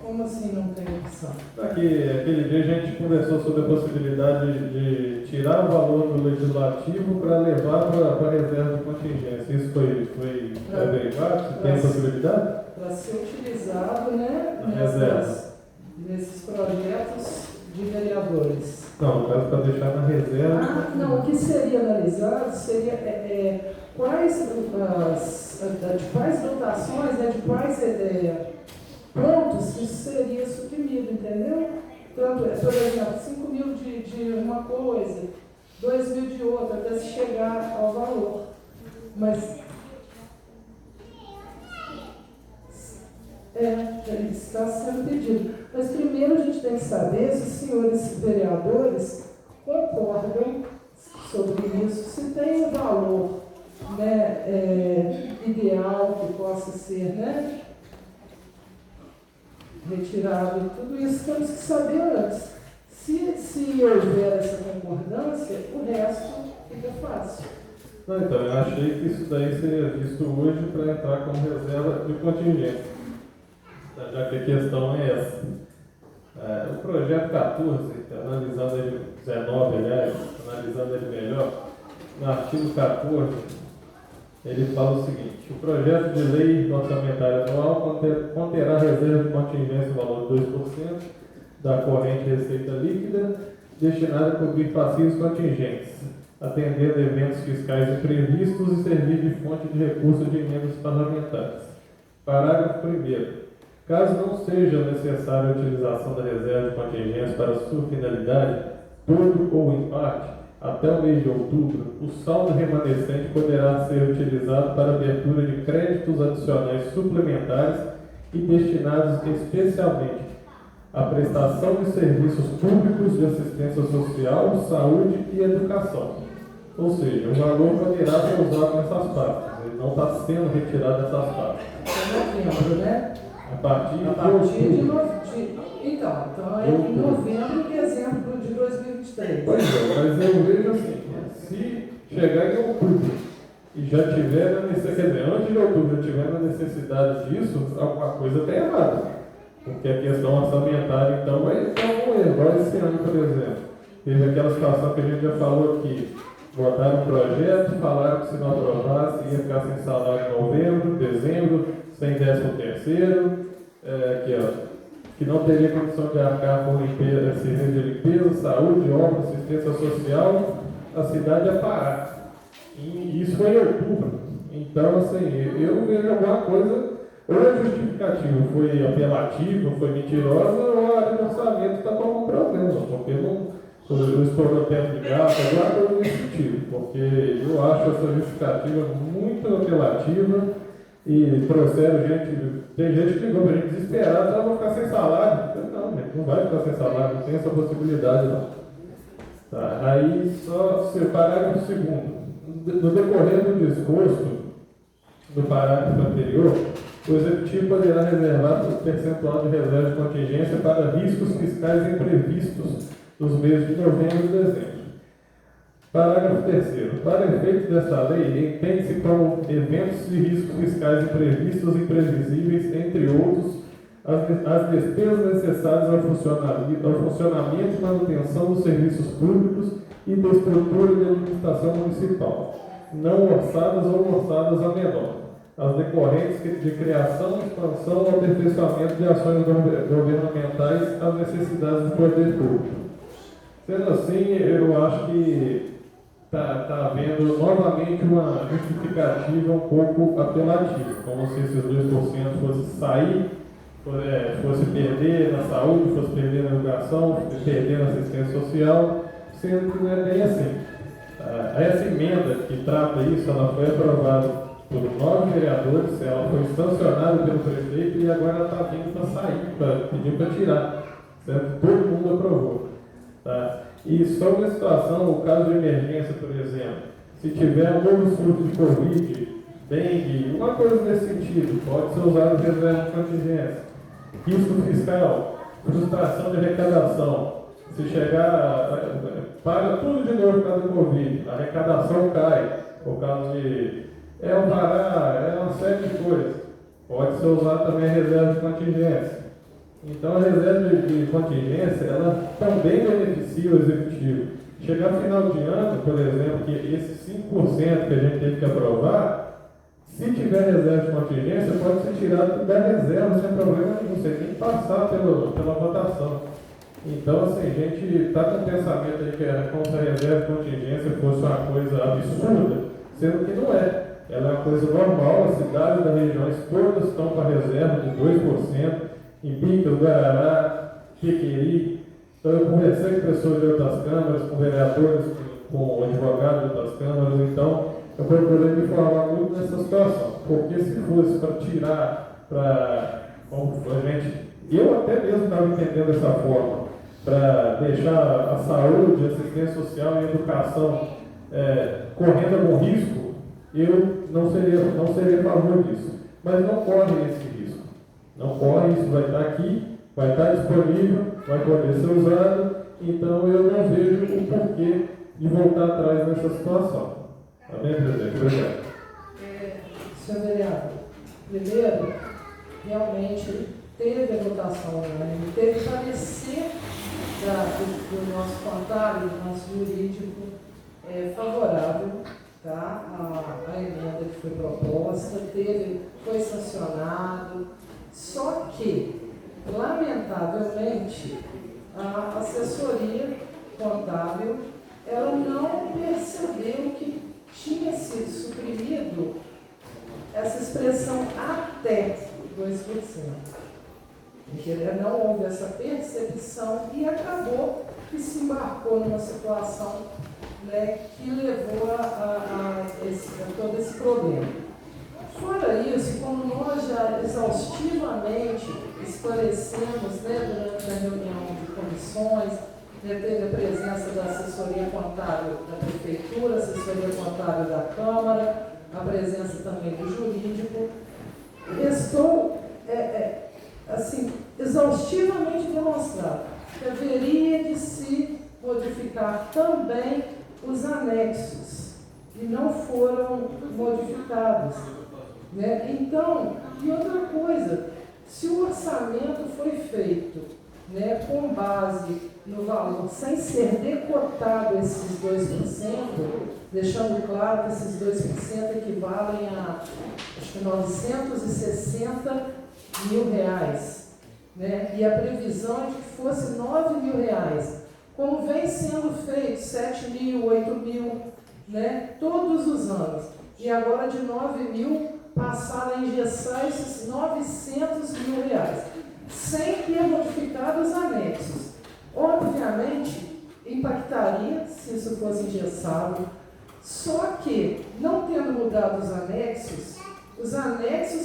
Como assim não tem opção? Aquele dia a gente conversou sobre a possibilidade de tirar o valor do legislativo para levar para a reserva de contingência. Isso foi averiguado? Se tem a possibilidade? Para ser utilizado, né, nesses projetos de vereadores. Não, no caso para deixar na reserva. Não, o que seria analisado seria quais dotações, né, de quais pontos que isso seria suprimido, entendeu? Tanto, por exemplo, 5 mil de uma coisa, 2 mil de outra, até se chegar ao valor. Mas está sendo pedido. Mas primeiro a gente tem que saber se os senhores vereadores concordam sobre isso, se tem um valor, né, ideal que possa ser, né, retirado. Tudo isso temos que saber antes. Se houver essa concordância, o resto fica fácil. Não, então, eu achei que isso daí seria visto hoje para entrar como reserva de contingência. Já que a questão é essa. O projeto 14, analisando ele, 19, aliás, analisando ele melhor, no artigo 14, ele fala o seguinte: o projeto de lei orçamentária anual conterá reserva de contingência no valor de 2% da corrente receita líquida destinada a cobrir passivos contingentes, atendendo a eventos fiscais imprevistos e servir de fonte de recursos de emendas parlamentares. Parágrafo 1º. Caso não seja necessária a utilização da reserva de contingência para sua finalidade, todo ou em parte, até o mês de outubro, o saldo remanescente poderá ser utilizado para abertura de créditos adicionais suplementares e destinados especialmente à prestação de serviços públicos de assistência social, saúde e educação. Ou seja, o valor poderá ser usado nessas pastas, ele não está sendo retirado dessas pastas. É novembro, né? A partir de novembro. Então é em novembro e dezembro de 2023. Pois é, mas eu vejo assim, se chegar em outubro e já tiver na necessidade, antes de outubro já tiver na necessidade disso, alguma coisa está errada. Porque a questão orçamentária, então, vai ter um erro. Igual esse ano, por exemplo. Teve aquela situação que a gente já falou aqui. Botaram um projeto, falaram que se não aprovasse ia ficar sem salário em novembro, dezembro, sem 13º, que não teria condição de arcar com limpeza, serviço de limpeza, saúde, obra, assistência social, a cidade ia parar. E isso foi em outubro. Então, assim, eu vejo alguma coisa, ou a justificativa foi apelativa, foi mentirosa, ou a área do orçamento está com algum problema, porque não estourou tempo de gasto, alguma coisa nesse sentido, porque eu acho essa justificativa muito apelativa e trouxeram gente, tem gente que ligou para a gente desesperada, já vou ficar sem salário. Não, gente, não vai ficar sem salário, não tem essa possibilidade não. Tá, aí só o parágrafo 2º. No decorrer do discurso do parágrafo anterior, o Executivo poderá reservar o percentual de reserva de contingência para riscos fiscais imprevistos nos meses de novembro e dezembro. Parágrafo 3º. Para efeito desta lei, entende-se como eventos de riscos fiscais imprevistos e imprevisíveis, entre outros, as despesas necessárias ao funcionamento e manutenção dos serviços públicos e da estrutura de administração municipal, não orçadas ou orçadas a menor, as decorrentes de criação, expansão ou aperfeiçoamento de ações governamentais às necessidades do poder público. Sendo assim, eu acho que está havendo novamente uma justificativa um pouco apelativa, como se esses 2% fosse sair, fosse perder na saúde, fosse perder na educação, fosse perder na assistência social, sendo que não é bem assim. Essa emenda que trata isso, ela foi aprovada por 9 vereadores, ela foi sancionada pelo prefeito e agora ela está vindo para sair, para pedir para tirar. Certo? Todo mundo aprovou. Tá? E sobre a situação, o caso de emergência, por exemplo, se tiver um novo surto de Covid, dengue, uma coisa nesse sentido, pode ser usado reserva de contingência. Risco fiscal, frustração de arrecadação. Se chegar, para tudo de novo por causa do Covid, a arrecadação cai, por causa de uma série de coisas. Pode ser usado também a reserva de contingência. Então a reserva de contingência, ela também beneficia o executivo. Chegar no final de ano, por exemplo, que esses 5% que a gente teve que aprovar, se tiver reserva de contingência, pode ser tirado da reserva sem problema nenhum, sem nem passar pela votação. Então, assim, a gente está com o pensamento aí que é como se a reserva de contingência fosse uma coisa absurda, sendo que não é. Ela é uma coisa normal, as cidades das regiões todas estão com a reserva de 2%, em Bicas, Guarará, Piqueri. Então, eu conversei com pessoas de outras câmaras, com vereadores, com advogados de outras câmaras, então eu procurei me informar muito nessa situação, porque se fosse para tirar, eu até mesmo estava entendendo dessa forma, para deixar a saúde, a assistência social e a educação correndo algum risco, eu não seria a favor disso. Mas não corre esse risco. Não corre, isso vai estar aqui, vai estar disponível, vai poder ser usado, então eu não vejo o porquê de voltar atrás nessa situação. Tá bem, presidente? Obrigado. Senhor vereador, primeiro, realmente teve a votação unânime, teve parecer do nosso contábil, do nosso jurídico, favorável, tá, a emenda que foi proposta, foi sancionado, só que, lamentavelmente, a assessoria contábil, ela não percebeu que tinha sido suprimido essa expressão até 2%. Não houve essa percepção e acabou que se embarcou numa situação, né, que levou a todo esse problema. Fora isso, como nós já exaustivamente esclarecemos, né, durante a reunião de comissões, teve a presença da assessoria contábil da Prefeitura, assessoria contábil da Câmara, a presença também do jurídico. Estou assim, exaustivamente demonstrado que haveria de se modificar também os anexos e não foram modificados. Né? Então, e outra coisa, se o orçamento foi feito, né, com base no valor, sem ser decotado esses 2%, deixando claro que esses 2% equivalem a acho que 960 mil reais, né? E a previsão é de que fosse 9 mil reais, como vem sendo feito, 7 mil, 8 mil, né? Todos os anos. E agora de 9 mil passaram a engessar esses 900 mil reais, sem ter modificado os anexos. Obviamente, impactaria se isso fosse engessado, só que, não tendo mudado os anexos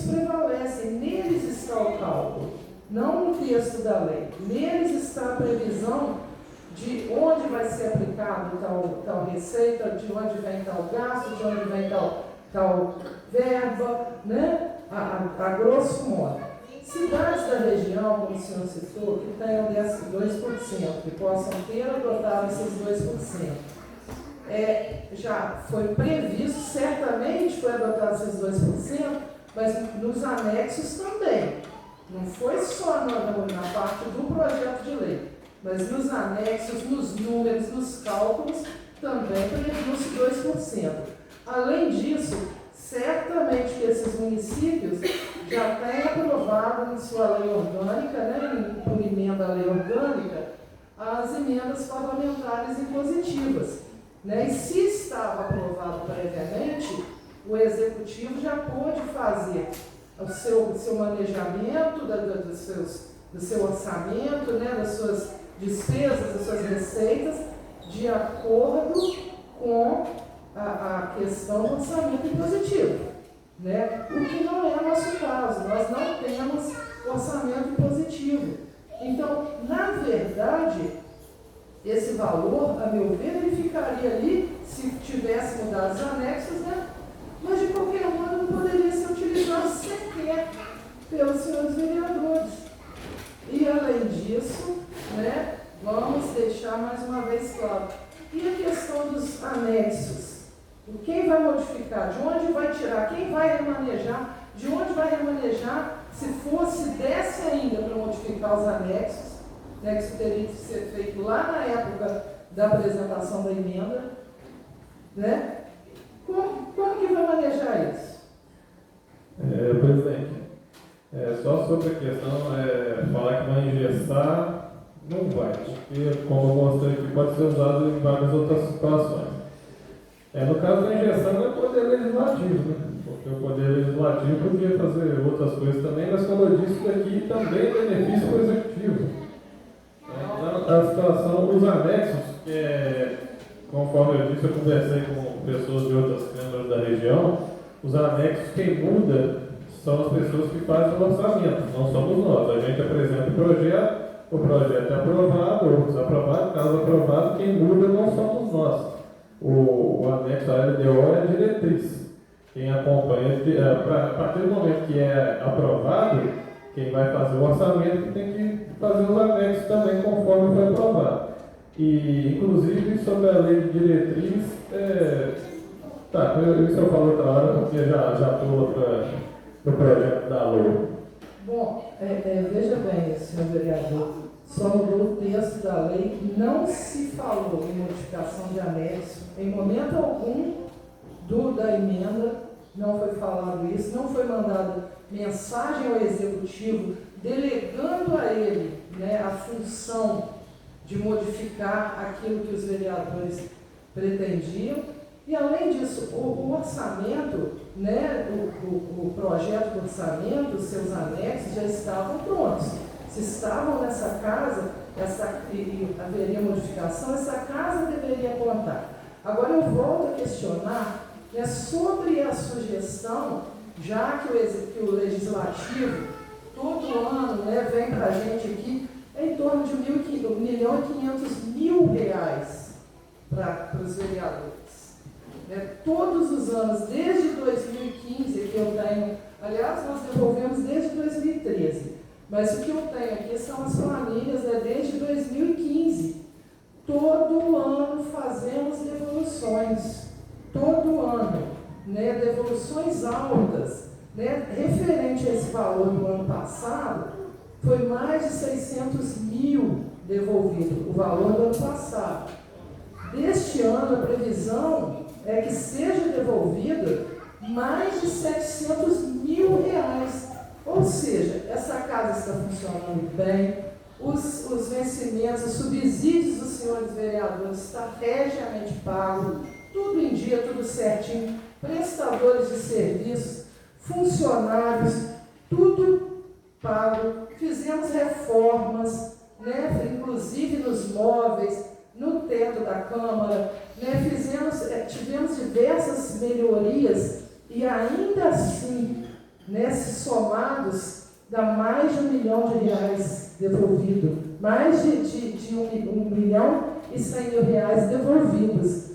prevalecem, neles está o cálculo, não no texto da lei. Neles está a previsão de onde vai ser aplicado tal receita, de onde vem tal gasto, de onde vem tal verba, né? A grosso modo. Cidades da região, como o senhor citou, que tenham 2%, que possam ter adotado esses 2%. Já foi previsto, certamente foi adotado esses 2%, mas nos anexos também. Não foi só na parte do projeto de lei, mas nos anexos, nos números, nos cálculos, também previu-se 2%. Além disso, certamente que esses municípios já têm aprovado em sua lei orgânica, né, por emenda à lei orgânica, as emendas parlamentares impositivas. Né? E se estava aprovado previamente, o Executivo já pôde fazer o seu manejamento do seu orçamento, né, das suas despesas, das suas receitas, de acordo com a questão do orçamento impositivo. Né? O que não é o nosso caso, nós não temos orçamento impositivo. Então, na verdade, esse valor, a meu ver, ele ficaria ali se tivesse mudado os anexos, né? Mas de qualquer modo não poderia ser utilizado sequer pelos senhores vereadores. E além disso, né, vamos deixar mais uma vez claro. E a questão dos anexos? Quem vai modificar? De onde vai tirar? Quem vai remanejar? De onde vai remanejar? Se desse ainda para modificar os anexos, né, que isso teria que ser feito lá na época da apresentação da emenda, né? Como que vai manejar isso? Presidente, só sobre a questão, falar que vai engessar, não vai, porque, como eu mostrei aqui, pode ser usado em várias outras situações. No caso da injeção, não é poder legislativo, né? Porque o poder legislativo podia fazer outras coisas também, mas como eu disse aqui, também é benefício para o executivo. Então, a situação, os anexos, conforme eu disse, eu conversei com pessoas de outras câmaras da região, os anexos, quem muda são as pessoas que fazem o orçamento, não somos nós. A gente apresenta o projeto é aprovado ou desaprovado, caso aprovado, quem muda não somos nós. O anexo à LDO é a diretriz. Quem acompanha, a partir do momento que é aprovado, quem vai fazer o orçamento tem que fazer os anexos também conforme foi aprovado. E, inclusive, sobre a lei de diretriz, isso eu falo outra hora, porque já estou no projeto da LOA. Bom, veja bem, senhor vereador, só mudou o texto da lei, não se falou em modificação de anexo, em momento algum da emenda, não foi falado isso, não foi mandada mensagem ao Executivo delegando a ele, né, a função de modificar aquilo que os vereadores pretendiam. E, além disso, o orçamento, né, o projeto do orçamento, os seus anexos já estavam prontos. Se estavam nessa casa e haveria modificação, essa casa deveria contar. Agora, eu volto a questionar, né, sobre a sugestão, já que o Legislativo, todo ano, né, vem para a gente aqui, em torno de R$ 1.500.000 para os vereadores. Todos os anos, desde 2015, que eu tenho, aliás, nós devolvemos desde 2013, mas o que eu tenho aqui são as planilhas, né, desde 2015. Todo ano fazemos devoluções. todo ano, né, devoluções altas, né, referente a esse valor do ano passado, foi mais de 600 mil devolvido, o valor do ano passado. Deste ano, a previsão é que seja devolvido mais de 700 mil reais. Ou seja, essa casa está funcionando bem, os vencimentos, os subsídios dos senhores vereadores estão regiamente pagos, tudo em dia, tudo certinho, prestadores de serviços, funcionários, tudo pago. Fizemos reformas, né, inclusive nos móveis, no teto da Câmara, né, tivemos diversas melhorias e ainda assim, né, se somados, dá mais de R$1 milhão devolvido, mais de R$1,1 milhão devolvidos.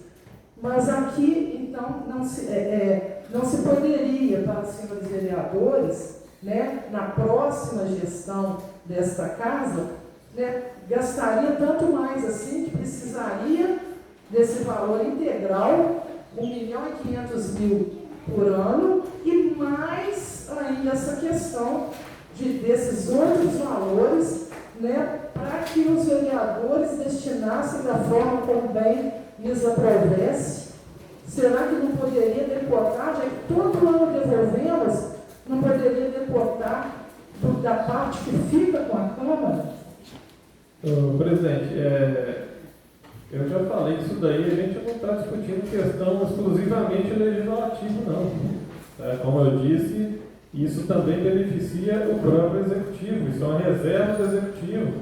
Mas aqui, então, não se poderia, para os senhores vereadores, né, na próxima gestão desta casa, né, gastaria tanto mais assim que precisaria desse valor integral, R$1.500.000 por ano, e mais ainda essa questão desses outros valores, né, para que os vereadores destinassem da forma como bem lhes aprovesse. Será que não poderia deportar, já que todo ano devolvemos, não poderia deportar da parte que fica com a Câmara? Presidente, eu já falei que isso daí a gente não está discutindo questão exclusivamente legislativa, não. Como eu disse, isso também beneficia o próprio Executivo, isso é uma reserva do Executivo.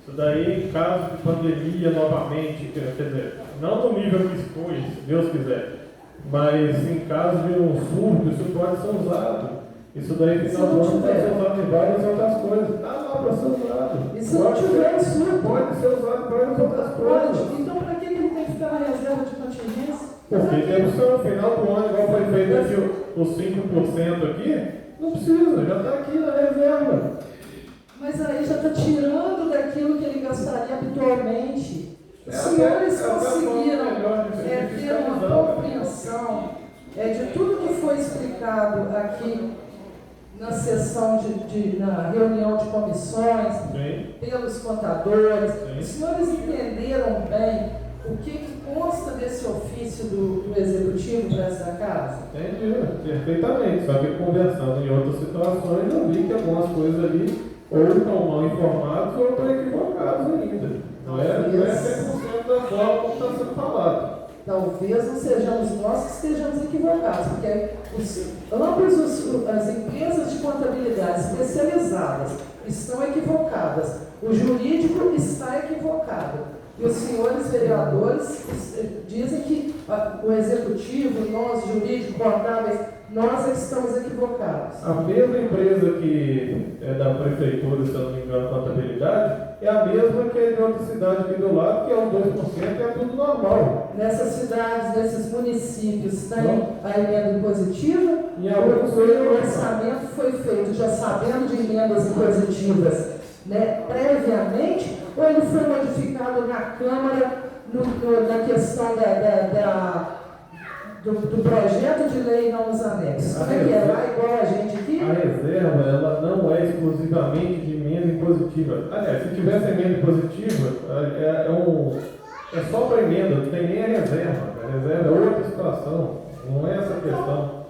Isso daí, em caso de pandemia novamente, quer dizer, não no nível que expõe, se Deus quiser, mas em caso de um surto, isso pode ser usado. Isso daí, final do ano, pode ser usado em várias outras coisas. Está lá para ser usado. E se não tiver surto? Pode ser usado para várias outras coisas. Então, para que ele tem que ficar na reserva de contingência? Porque tem no final do ano, igual foi feito aqui os 5% aqui, não precisa, já está aqui na reserva. Mas aí já está tirando daquilo que ele gastaria habitualmente. Os senhores conseguiram ter uma compreensão de tudo que foi explicado aqui na sessão, na reunião de comissões, sim, pelos contadores. Sim. Os senhores entenderam bem o que consta desse ofício do Executivo para essa casa? Entendi, perfeitamente. Só que conversando em outras situações, eu vi que algumas coisas ali ou estão mal informados ou estão equivocados ainda. Não é 100% da forma como está sendo falado. Talvez não sejamos nós que estejamos equivocados, porque ambas as empresas de contabilidade especializadas estão equivocadas, o jurídico está equivocado, e os senhores vereadores dizem que o executivo, nós, jurídico, contábeis, nós é que estamos equivocados. A mesma empresa que é da prefeitura, se eu não me engano, contabilidade, é a mesma que é de outra cidade aqui do lado, que é um 2%, que é tudo normal. Nessas cidades, nesses municípios, tem a emenda impositiva, e o orçamento foi feito já sabendo de emendas impositivas, né, previamente, ou ele foi modificado na Câmara na questão do projeto de lei não nos anexos? Como é que é? Lá igual a gente aqui? A reserva, ela não é exclusivamente de emenda impositiva. Aliás, se tivesse emenda impositiva, é só para emenda, não tem nem a reserva. A reserva é outra situação, não é essa questão.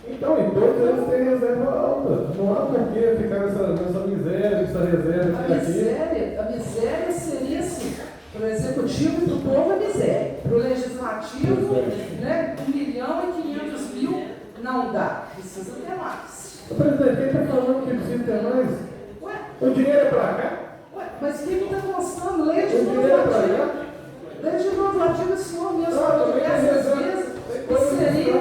Então, em todos eles têm reserva alta. Não há por que ficar nessa miséria, essa reserva aqui. A miséria seria assim. Para o Executivo e para o povo é miséria. Para o Legislativo, né, 1.500.000 não dá. Precisa ter mais. Presidente, quem está falando que precisa ter mais? Ué? O dinheiro é para cá? Ué, mas quem está constando? Lei de novativa. Lei de novativa, o senhor mesmo falou diversas vezes que seria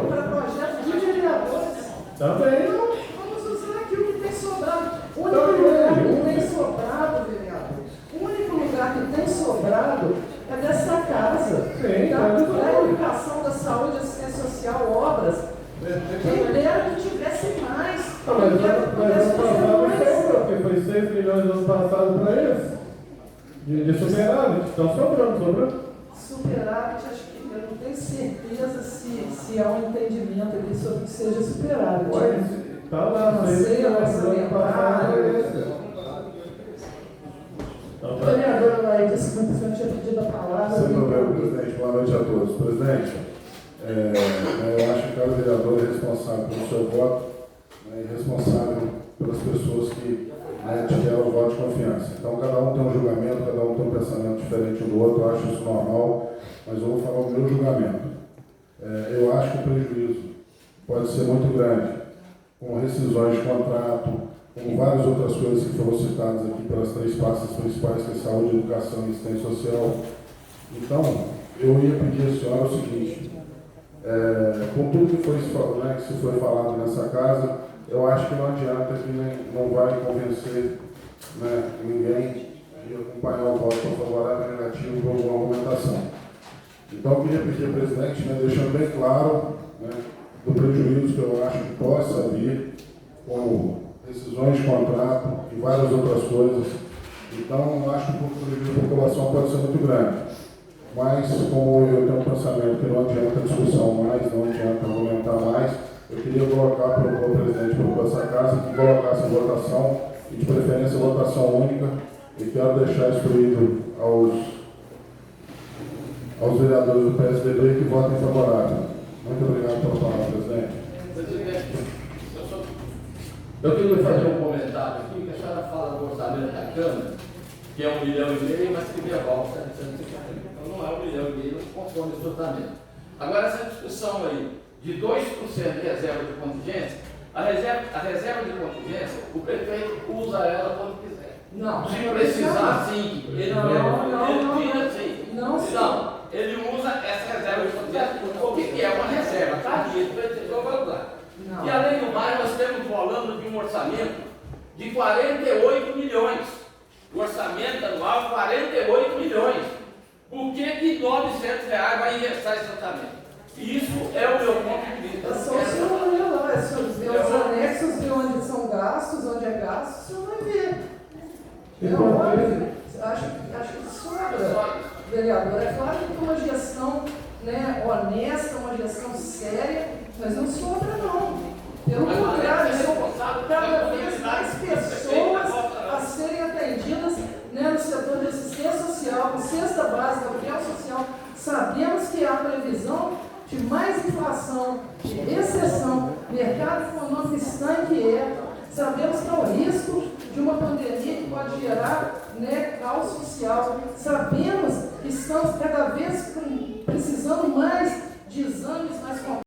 para projetos de vereadores. Também. Então, vamos usar aquilo que tem sobrado. O único lugar que tem sobrado, vereador, o único lugar que tem sobrado é dessa casa. Sim, a educação, da saúde, assistência social, obras. Quem dera que tivesse mais. Mas ano passado sobrou, porque foi 6 milhões no ano passado para eles. De superávit, então sobrando. Superávit, acho que eu não tenho certeza se há um entendimento aqui sobre que seja superado. Está lá, Não sei, eu vereadora Laís, desculpa, se eu tinha pedido a palavra. Sem problema, presidente. Boa noite a todos. Presidente, eu acho que cada vereador é responsável pelo seu voto, né, e responsável pelas pessoas que tiveram o voto de confiança. Então, cada um tem um julgamento, cada um tem um pensamento diferente do outro, eu acho isso normal, mas eu vou falar o meu julgamento. Eu acho que o prejuízo pode ser muito grande, com rescisões de contrato, com várias outras coisas que foram citadas aqui pelas três pastas principais, que é saúde, educação e assistência social. Então, eu ia pedir à senhora o seguinte, com tudo que se foi falado nessa casa, eu acho que não adianta que não vai convencer ninguém de acompanhar o voto favorável ou negativo por alguma argumentação. Então, eu queria pedir ao presidente, deixando bem claro do prejuízo que eu acho que possa vir com rescisões de contrato e várias outras coisas. Então, eu acho que o prejuízo da população pode ser muito grande. Mas, como eu tenho um pensamento que não adianta discussão mais, não adianta argumentar mais, eu queria colocar para o presidente dessa casa que colocasse a votação, e de preferência votação única, e quero deixar instruído aos vereadores do PSDB que votem favorável. Muito obrigado pela palavra, presidente. Presidente, eu queria fazer um comentário aqui, que a senhora fala do orçamento da Câmara, que é 1,5 milhão, mas que devolve 750 mil. Então não é 1,5 milhão, não conforme esse orçamento. Agora, essa discussão aí de 2% de reserva de contingência, a reserva de contingência, o prefeito usa ela quando quiser. Não. Se precisar, sim. Ele tira, sim. Não. Ele usa essa reserva de contingência. O que é uma reserva? Está aqui, o prefeito vai usar. Não. E além do mais, nós estamos falando de um orçamento de 48 milhões. O orçamento anual, 48 milhões. Por que R$ 900 vai ingressar esse orçamento? Isso é o meu ponto de vista. É só o senhor olhar lá, é só ver os anexos, ver onde são gastos, onde é gasto, o senhor vai ver. É óbvio. Acho que sobra, vereador. É claro que uma gestão honesta, uma gestão séria, mas não sobra não. Pelo contrário, são cada vez mais pessoas a serem atendidas no setor de assistência social, com cesta básica, aluguel social. Sabemos que há previsão de mais inflação, de recessão, mercado econômico está inquieto. Sabemos que há o risco de uma pandemia que pode gerar caos social. Sabemos que estamos cada vez precisando mais de exames mais complexos.